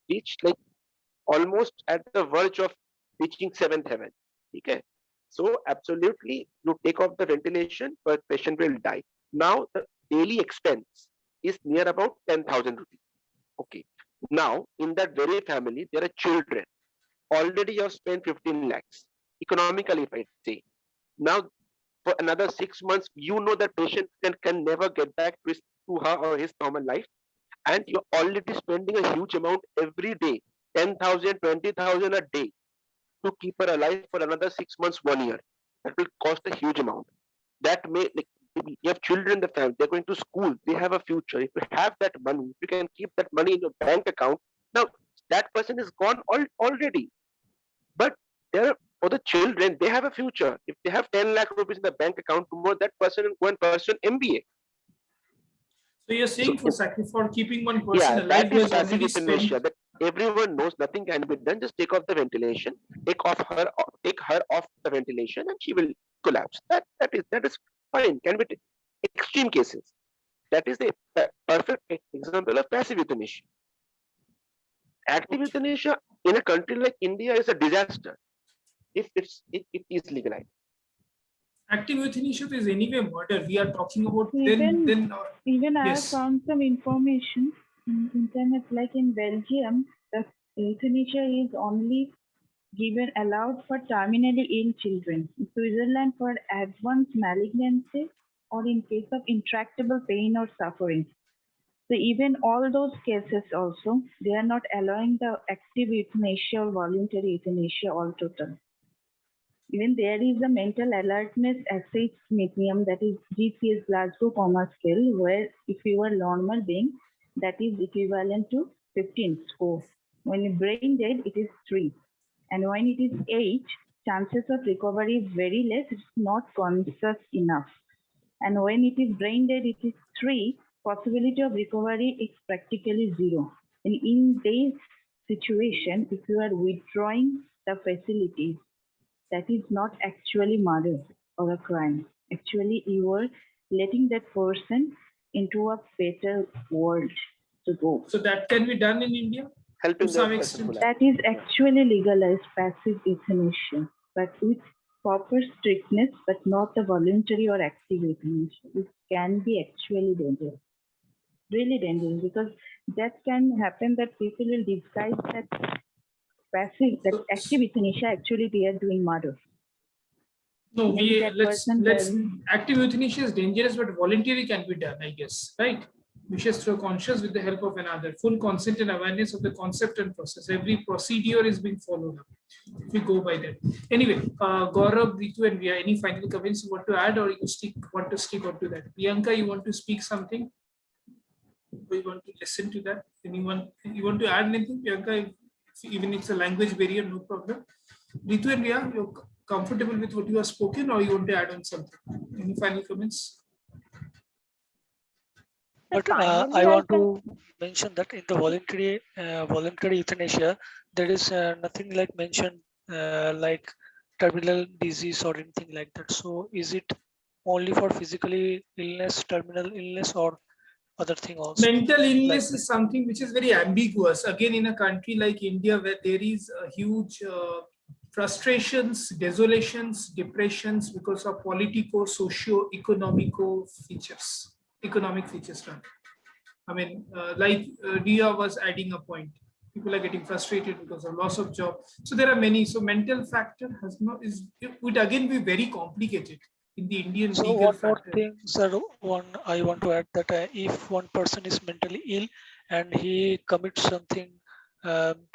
reached like almost at the verge of reaching seventh heaven. Okay, so absolutely, you take off the ventilation, but patient will die. Now the daily expense is near about 10,000 rupees. Okay, now in that very family, there are children. Already you have spent 15 lakhs economically, if I say. Now for another 6 months, you know that patient can never get back to her or his normal life, and you're already spending a huge amount every day, 10,000, 20,000 a day to keep her alive for another 6 months, 1 year. That will cost a huge amount. That may, like, you have children in the family, they're going to school, they have a future. If you have that money, if you can keep that money in your bank account, now that person is gone already. But there, for the children, they have a future. If they have 10 lakh rupees in the bank account, tomorrow that person will go and pursue MBA. So you're So saying for keeping one person yeah, alive that who is has passive already spent. euthanasia. That everyone knows nothing can be done. Just take off the ventilation, take her off the ventilation, and she will collapse. That is fine. Can be extreme cases. That is the perfect example of passive euthanasia. Active euthanasia in a country like India is a disaster if it is legalized. Active euthanasia is anyway murder. We are talking about Even I have yes. found some information in internet, like in Belgium, the euthanasia is only given allowed for terminally ill children. In Switzerland, for advanced malignancy or in case of intractable pain or suffering. So even all those cases also, they are not allowing the active euthanasia or voluntary euthanasia all total. Even there is a mental alertness assessment medium, that is GCS, Glasgow Coma Scale, where if you are normal being, that is equivalent to 15 score. When you brain dead, it is 3. And when it is 8, chances of recovery is very less, it's not conscious enough. And when it is brain dead, it is 3, possibility of recovery is practically 0. And in this situation, if you are withdrawing the facilities, that is not actually murder or a crime. Actually, you are letting that person into a better world to go. So that can be done in India Helping to some the extent. person. That is actually legalized passive euthanasia, but with proper strictness, but not the voluntary or active euthanasia. It can be actually dangerous, really dangerous, because that can happen that people will disguise that passive, that active euthanasia, actually they are doing murder. No, Maybe that let's person active euthanasia is dangerous, but voluntary can be done, I guess, right? Wishes through conscious with the help of another. Full consent and awareness of the concept and process. Every procedure is being followed up. If we go by that. Anyway, Gaurav, Ritu, and Via, any final comments you want to add, or you want to stick on to that? Priyanka, you want to speak something? We want to listen to that. Anyone you want to add anything, Priyanka? Even if it's a language barrier, no problem. Ritu and Ria, you're comfortable with what you have spoken, or you want to add on something? Any final comments? But Finally, I want can- to mention that in the voluntary euthanasia, there is nothing like mentioned like terminal disease or anything like that. So is it only for physically illness, terminal illness, or other thing also? Mental illness Like is something which is very ambiguous. Again, in a country like India, where there is a huge frustrations, desolations, depressions because of politico, socio-economico features, economic features. Rather. I mean, like Ria was adding a point. People are getting frustrated because of loss of job. So there are many. So mental factor it would again be very complicated in the Indian so legal one more factor. thing, sir, I want to add that if one person is mentally ill and he commits something,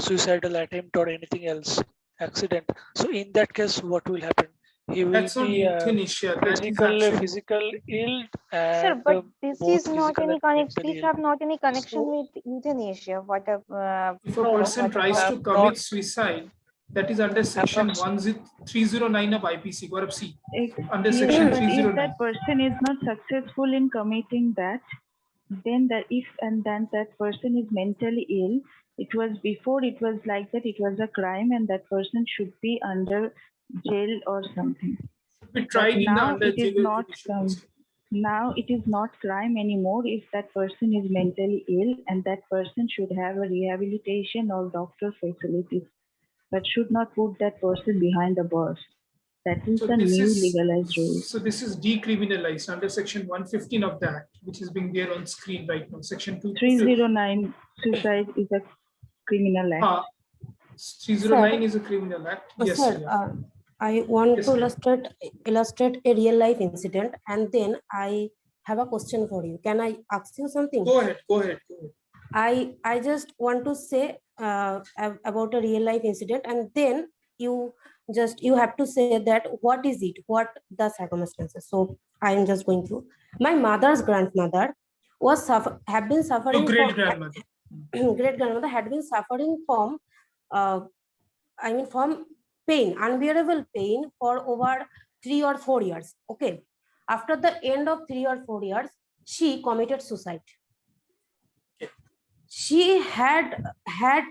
suicidal attempt or anything else, accident. So in that case, what will happen? He will That's not be euthanasia. That is actually physical ill Sir, and but this both is not physical any and connection. mentally These ill. have not any connection So with euthanasia. What a if a no, person what tries about to I'm commit not. suicide, that is under section I'm not. 10309 of IPC. Gaurav, see, under yes, section but if 309. that person is not successful in committing that, then that person is mentally ill. It was before, it was like that, it was a crime and that person should be under jail or something. We But tried in the now under it is jail not judicial custody. now it is not crime anymore if that person is mentally ill, and that person should have a rehabilitation or doctor facilities, but should not put that person behind the bars. That is So the this new is legalized rules. so this is decriminalized under section 115 of the Act, which is being there on screen right now. Section 309 suicide is a criminal act. 309 is a criminal act. Yes, Sir, yeah. I want Yes, to ma'am. illustrate a real life incident, and then I have a question for you. Can I ask you something? Go ahead. Go ahead. I just want to say about a real life incident, and then you have to say that what is it, what the circumstances. So I am just going through. My mother's grandmother have been Your suffering great grandmother. great grandmother had been suffering from from pain, unbearable pain for over 3 or 4 years. Okay. After the end of 3 or 4 years, she committed suicide. She had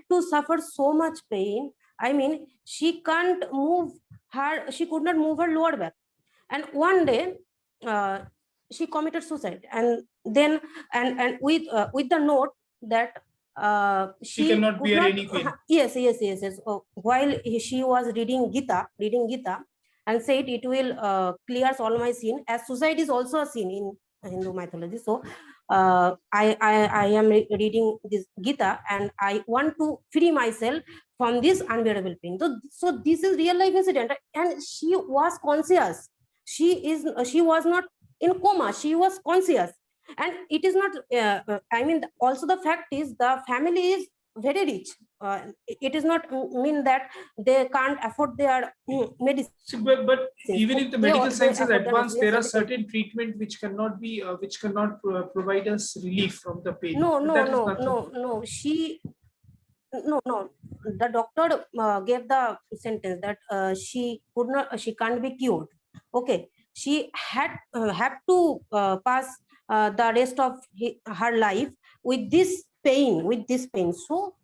to suffer so much pain. I mean, she could not move her lower back. And one day, she committed suicide. And then, and with the note that She cannot could bear not, any pain. yes. While she was reading Gita, and said it will clears all my sin, as suicide is also a sin in Hindu mythology. So I am reading this Gita, and I want to free myself from this unbearable pain. So this is real life incident, and she was conscious. She was not in coma. She was conscious, and it is not. I mean, also the fact is the family is very rich. it is not mean that they can't afford their medicine. So, but even if the They medical afford science is their advanced, there are medicine. certain treatment which cannot be, provide us relief from the pain. No, But no, that is no, nothing. no. No. The doctor gave the sentence that she can't be cured. Okay, she had have to pass the rest of her life with this pain, So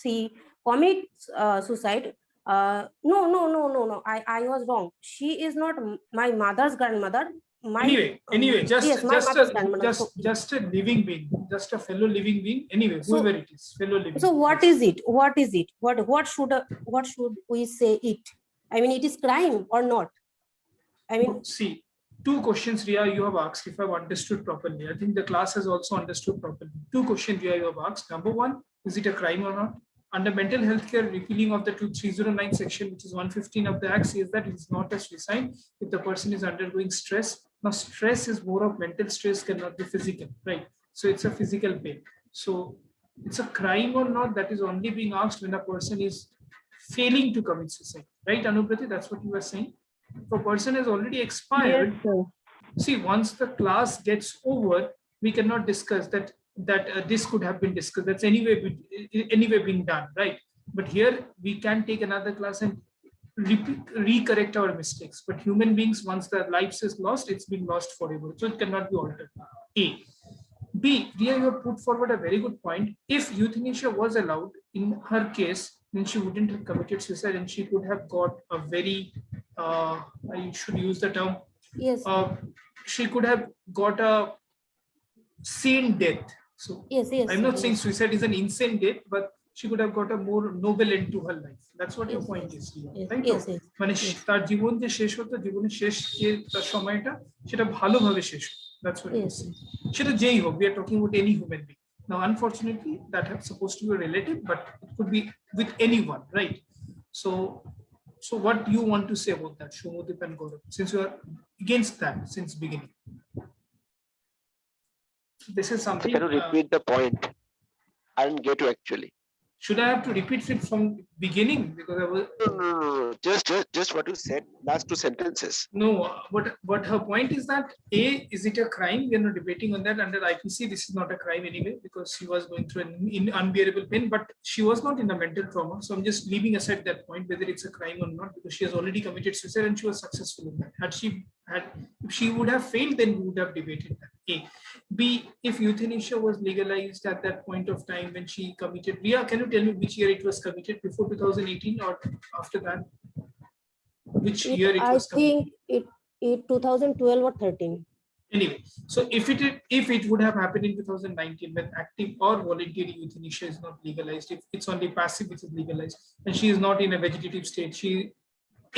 she commits suicide. No. I was wrong. She is not my mother's grandmother. Anyway, Yes, my mother's grandmother. just a living being, just a fellow living being. Anyway, So- whoever it is, fellow living. So what yes. is it? What should we say it? I mean, it is crime or not? I mean, See, two questions, Ria, you have asked, if I've understood properly. I think the class has also understood properly. Two questions, Ria, you have asked. Number one, is it a crime or not? Under mental health care repealing of the 2309 section, which is 115 of the Act, says that it is not a suicide if the person is undergoing stress. Now, stress is more of mental stress, cannot be physical, right? So it's a physical pain. So it's a crime or not, that is only being asked when a person is failing to commit suicide, right, Anuprati? That's what you were saying. If a person has already expired, Yes, sir. see, once the class gets over, we cannot discuss that this could have been discussed. That's anyway being done, right? But here we can take another class and recorrect our mistakes. But human beings, once their lives is lost, it's been lost forever. So it cannot be altered. A. B, Ria, you have put forward a very good point. If euthanasia was allowed in her case, then she wouldn't have committed suicide and she could have got a very, I should use the term, yes, she could have got a sane death. So yes. I'm not yes. saying suicide is an insane death, but she could have got a more noble end to her life. That's what your Yes, point is, Yes, right? yes. মানে yes. তার জীবন যে শেষ হতো, জীবনের শেষ যে তার সময়টা, সেটা ভালোভাবে শেষ হতো। That's what it Yes. is. সেটা যেই হোক, we are talking about any human being. Now, unfortunately, that is supposed to be a relative, but it could be with anyone, right? So what do you want to say about that, Shomodip and Gaurav, since you are against that since beginning? This is So something. can you repeat the point? I didn't get you actually. Should I have to repeat it from beginning? Because I was No. Just what you said, last two sentences. no. But her point is that A, is it a crime? We are not debating on that. Under IPC, this is not a crime anyway because she was going through an unbearable pain, but she was not in a mental trauma. So I'm just leaving aside that point whether it's a crime or not because she has already committed suicide and she was successful in that. If she would have failed, then we would have debated that. A. B, if euthanasia was legalized at that point of time when she committed, Ria, can you tell me which year it was committed, before 2018 or after that? Which year it I was committed? think it 2012 or 13. Anyway, so if it would have happened in 2019 when active or voluntary euthanasia is not legalized, if it's only passive which is legalized, and she is not in a vegetative state, she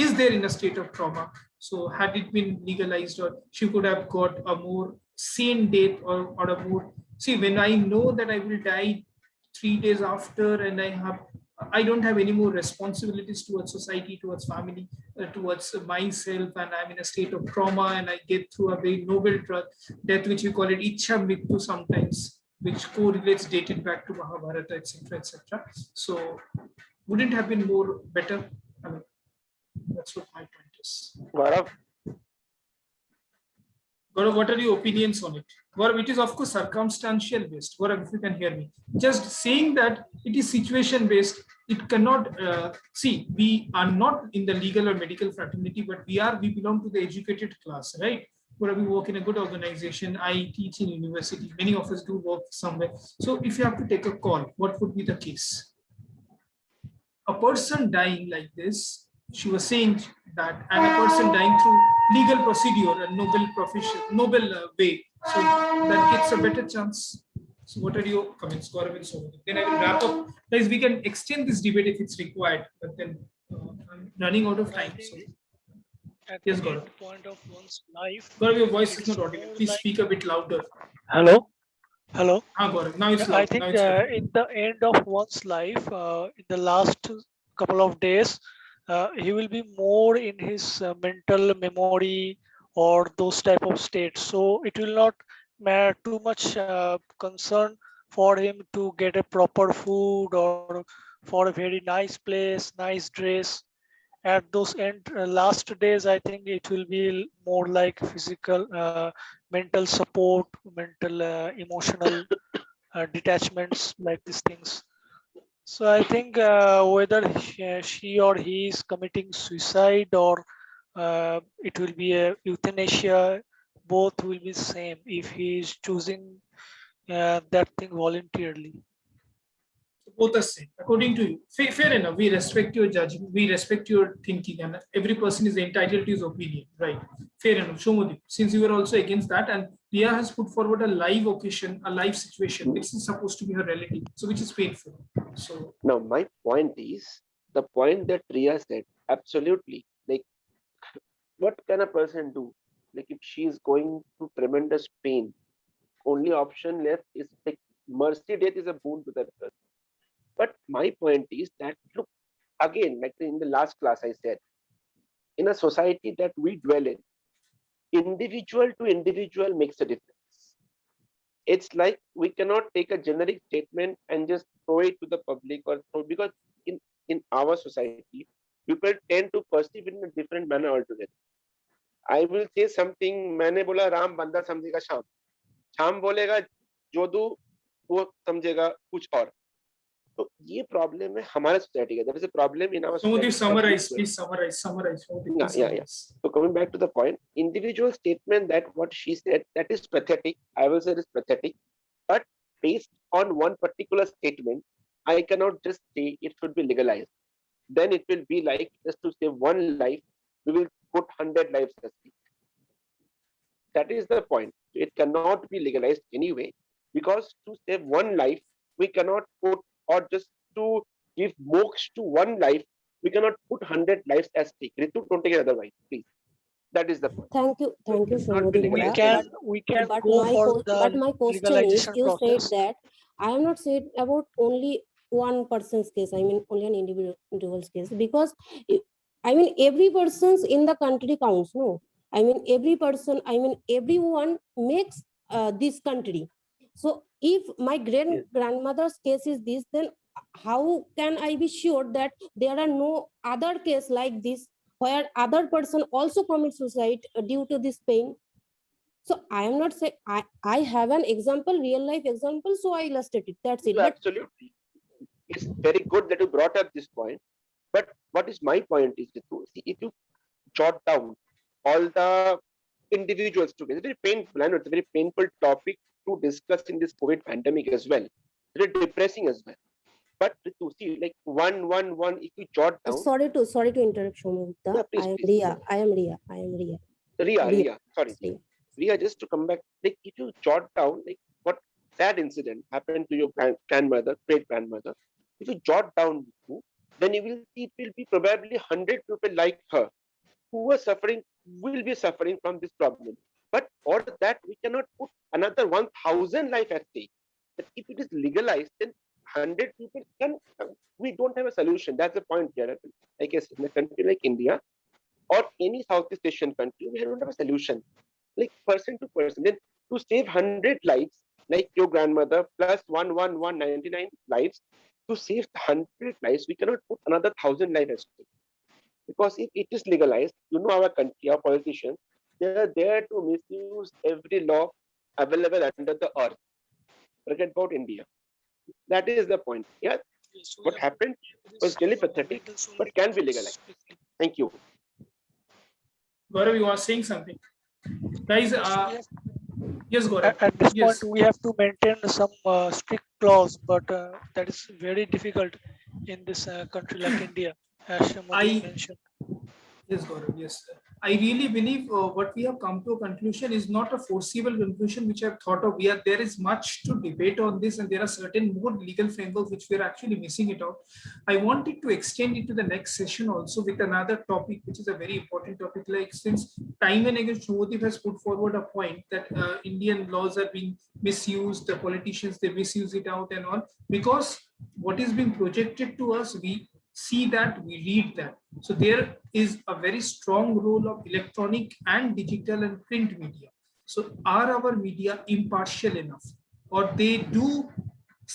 is there in a state of trauma. So had it been legalized, or she could have got a more sane death or a more, see, when I know that I will die 3 days after and I don't have any more responsibilities towards society, towards family, towards myself, and I'm in a state of trauma and I get through a very noble death, which we call it Ichha Mrityu sometimes, which correlates dated back to Mahabharata, etc., etc. So wouldn't have been more better? I mean, that's what my point is. Gaurav, Gaurav, what are your opinions on it? Gaurav, it is of course circumstantial based. Gaurav, if you can hear me, just saying that it is situation based, it cannot, see, we are not in the legal or medical fraternity, but we belong to the educated class, right? Gaurav, we work in a good organization. I teach in university. Many of us do work somewhere. So if you have to take a call, what would be the case? A person dying like this, she was saying that, and a person dying through legal procedure and noble way, so that gets a better chance. So what are your comments, Gaurav and Soumya? Then I will wrap up. Guys, we can extend this debate if it's required, but then I'm running out of time. So At yes, the Gaurav. end point of one's life. Gaurav, your voice is it's not audible. more Please like- speak a bit louder. Hello. Hello. Gaurav, now it's I loud. think Now it's loud. in the end of one's life, in the last couple of days, he will be more in his mental memory or those type of states. So it will not matter too much concern for him to get a proper food or for a very nice place, nice dress. At those last days, I think it will be more like physical, mental support, mental, emotional detachments, like these things. So I think whether she or he is committing suicide or it will be a euthanasia, both will be same if he is choosing that thing voluntarily. Both are same, according to you. Fair enough. We respect your judgment. We respect your thinking, and every person is entitled to his opinion, right? Fair enough. Shomodi, since you were also against that, and Priya has put forward a live occasion, a live situation. This is supposed to be her relative, so which is painful. So Now, my point is the point that Priya said. Absolutely. Like, what can a person do? Like, if she is going through tremendous pain, only option left is like mercy death is a boon to that person. But my point is that look again, like in the last class I said, in a society that we dwell in, individual to individual makes a difference. It's like we cannot take a generic statement and just throw it to the public or throw, because in our society, people tend to perceive it in a different manner altogether. I will say something, मैंने बोला राम बंदा समझेगा शाम, शाम बोलेगा जोदू वो समझेगा कुछ और. तो ये प्रॉब्लम है हमारे सोसाइटी का. There is a problem in our Shomodi, society. summarize, please summarize. Shomodi, please Yeah. summarize. So coming back to the point, individual statement that what she said, that is pathetic. I will say it is pathetic. But based on one particular statement, I cannot just say it should be legalized. Then it will be like just to save one life, we will put 100 lives at stake. That is the point. It cannot be legalized anyway, because to save one life, we cannot put, or just to give moksha to one life, we cannot put 100 lives at stake. Ritu, don't take it otherwise, please. That is the point. Thank you, Shomodi. We can but go my for the but my question is, legalization you process. said that I am not said about only one person's case. I mean only an individual's case, because I mean every person's in the country counts. No, I mean every person. I mean everyone makes this country. So if my grandmother's case is this, then how can I be sure that there are no other case like this where other person also commits suicide due to this pain? So I am not saying, I have an example, real life example, so I illustrated. That's it. But Absolutely. It's very good that you brought up this point. But what is my point is, Ritu, see, if you jot down all the individuals together, it's very painful. I know it's a very painful topic to discuss in this COVID pandemic as well. Very depressing as well. But Ritu, see, like one, if you jot down. sorry to interrupt, Shomita. Yeah, please, I am please. Ria. Ria. Sorry. Ria. Ria, just to come back, like if you jot down like what sad incident happened to your grandmother, great grandmother, if you jot down, then you will see it will be probably 100 people like her who are suffering, will be suffering from this problem. But for that, we cannot put another 1,000 life at stake. But if it is legalized, then 100 people can. We don't have a solution. That's the point here. I guess in a country like India or any Southeast Asian country, we don't have a solution. Like person to person, then to save 100 lives, like your grandmother plus 199 lives, to save 100 lives, we cannot put another 1,000 lives at stake. Because if it is legalized, our country, our politicians, they are there to misuse every law available under the earth. Forget about India. That is the point. Yeah, what happened was really pathetic, but can be legalized. Thank you. Gaurav, you are saying something. Guys, yes, Gaurav. At this Yes. point, we have to maintain some strict laws, but that is very difficult in this country like India, as Modi mentioned. Yes, Gaurav, yes. I really believe what we have come to a conclusion is not a foreseeable conclusion which I've thought of. There is much to debate on this, and there are certain more legal frameworks which we are actually missing it out. I wanted to extend it to the next session also with another topic, which is a very important topic. Like since time and again, Shomodip has put forward a point that Indian laws are being misused, the politicians, they misuse it out and all, because what is being projected to us, we see that, we read that. So there is a very strong role of electronic and digital and print media. So are our media impartial enough, or they do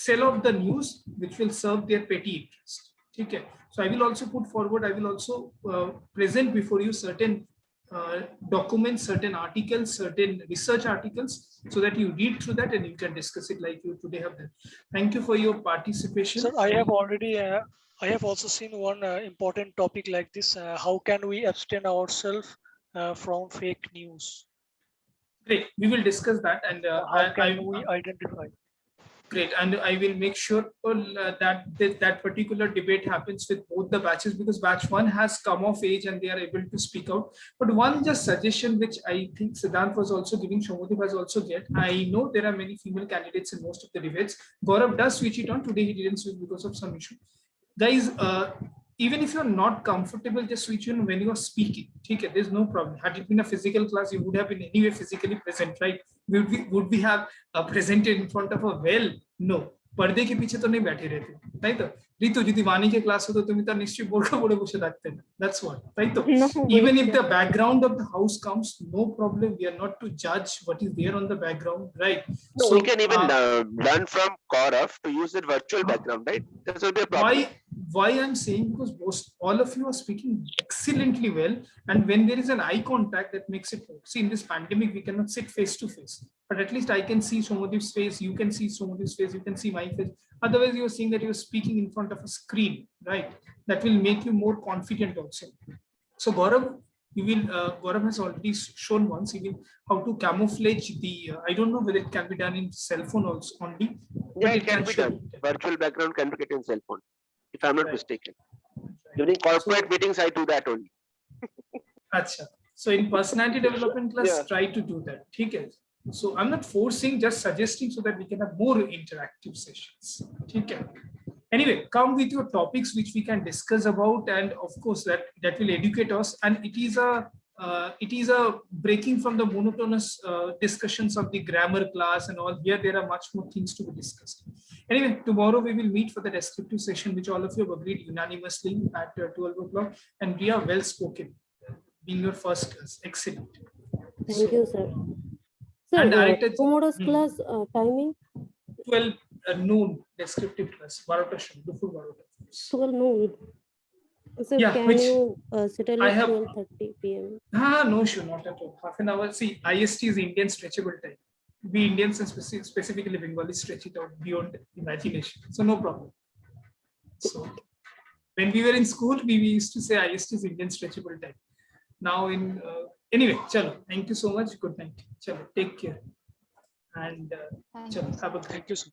sell off the news which will serve their petty interest. Okay. So I will also put forward, I will also present before you certain documents, certain articles, certain research articles, so that you read through that and you can discuss it like you today have done. Thank you for your participation. Sir, I have already, I have also seen one important topic like this. How can we abstain ourselves from fake news? Great, we will discuss that, and How can we identify? great, and I will make sure that particular debate happens with both the batches, because batch 1 has come of age and they are able to speak out. But one just suggestion which I think Siddhant was also giving, Shomodeep has also get. I know there are many female candidates in most of the debates. Gaurav does switch it on. Today he didn't switch because of some issue. Guys, even if you're not comfortable, just switch on when you are speaking. Okay, there's no problem. Had it been a physical class, you would have been anyway physically present, right? Would we have presented in front of a well? No. पर्दे के पीछे तो नहीं बैठे रहते, ताई तो ऋतु যদি वाणी के क्लास हो तो তুমি তার নিশ্চয়ই বোরখা পরে বসে থাকতে না, that's what, তাই তো? Even if the background of the house comes, no problem, we are not to judge what is there on the background, right? No, we can even learn from Gaurav to use that virtual background, right? That will be a problem. Why I'm saying, because all of you are speaking excellently well, and when there is an eye contact, that makes it work. See, in this pandemic we cannot sit face to face, but at least I can see Shomodeep's face, you can see Shomodeep's face, you can see my face. Otherwise you're seeing that you're speaking in front of a screen, right? That will make you more confident also. So Gaurav, Gaurav has already shown once how to camouflage the, I don't know whether it can be done in cell phone also only. Yeah, it can be done. Virtual background can be created in cell phone, if I'm not mistaken. During corporate meetings, I do that only. Achha. So in personality development class, try to do that. Okay. So I'm not forcing, just suggesting so that we can have more interactive sessions. Okay. Anyway, come with your topics which we can discuss about, and of course that will educate us. And it is a breaking from the monotonous discussions of the grammar class and all. Here there are much more things to be discussed. Anyway, tomorrow we will meet for the descriptive session, which all of you have agreed unanimously at 12 o'clock. And we are well spoken, being your first class. Excellent. Thank you, sir. Sir, tomorrow's class timing? 12 noon descriptive class. 12 noon. So yeah, can you settle at 12:30 p.m.? No issue, not at all. Half an hour. See, IST is Indian stretchable time. We Indians and specifically Bengalis stretch it out beyond imagination. So no problem. So when we were in school, we used to say IST is Indian stretchable time. Now in anyway, chalo. Thank you so much. Good night. Chalo, take care. And chalo, have a great. Thank you, sir.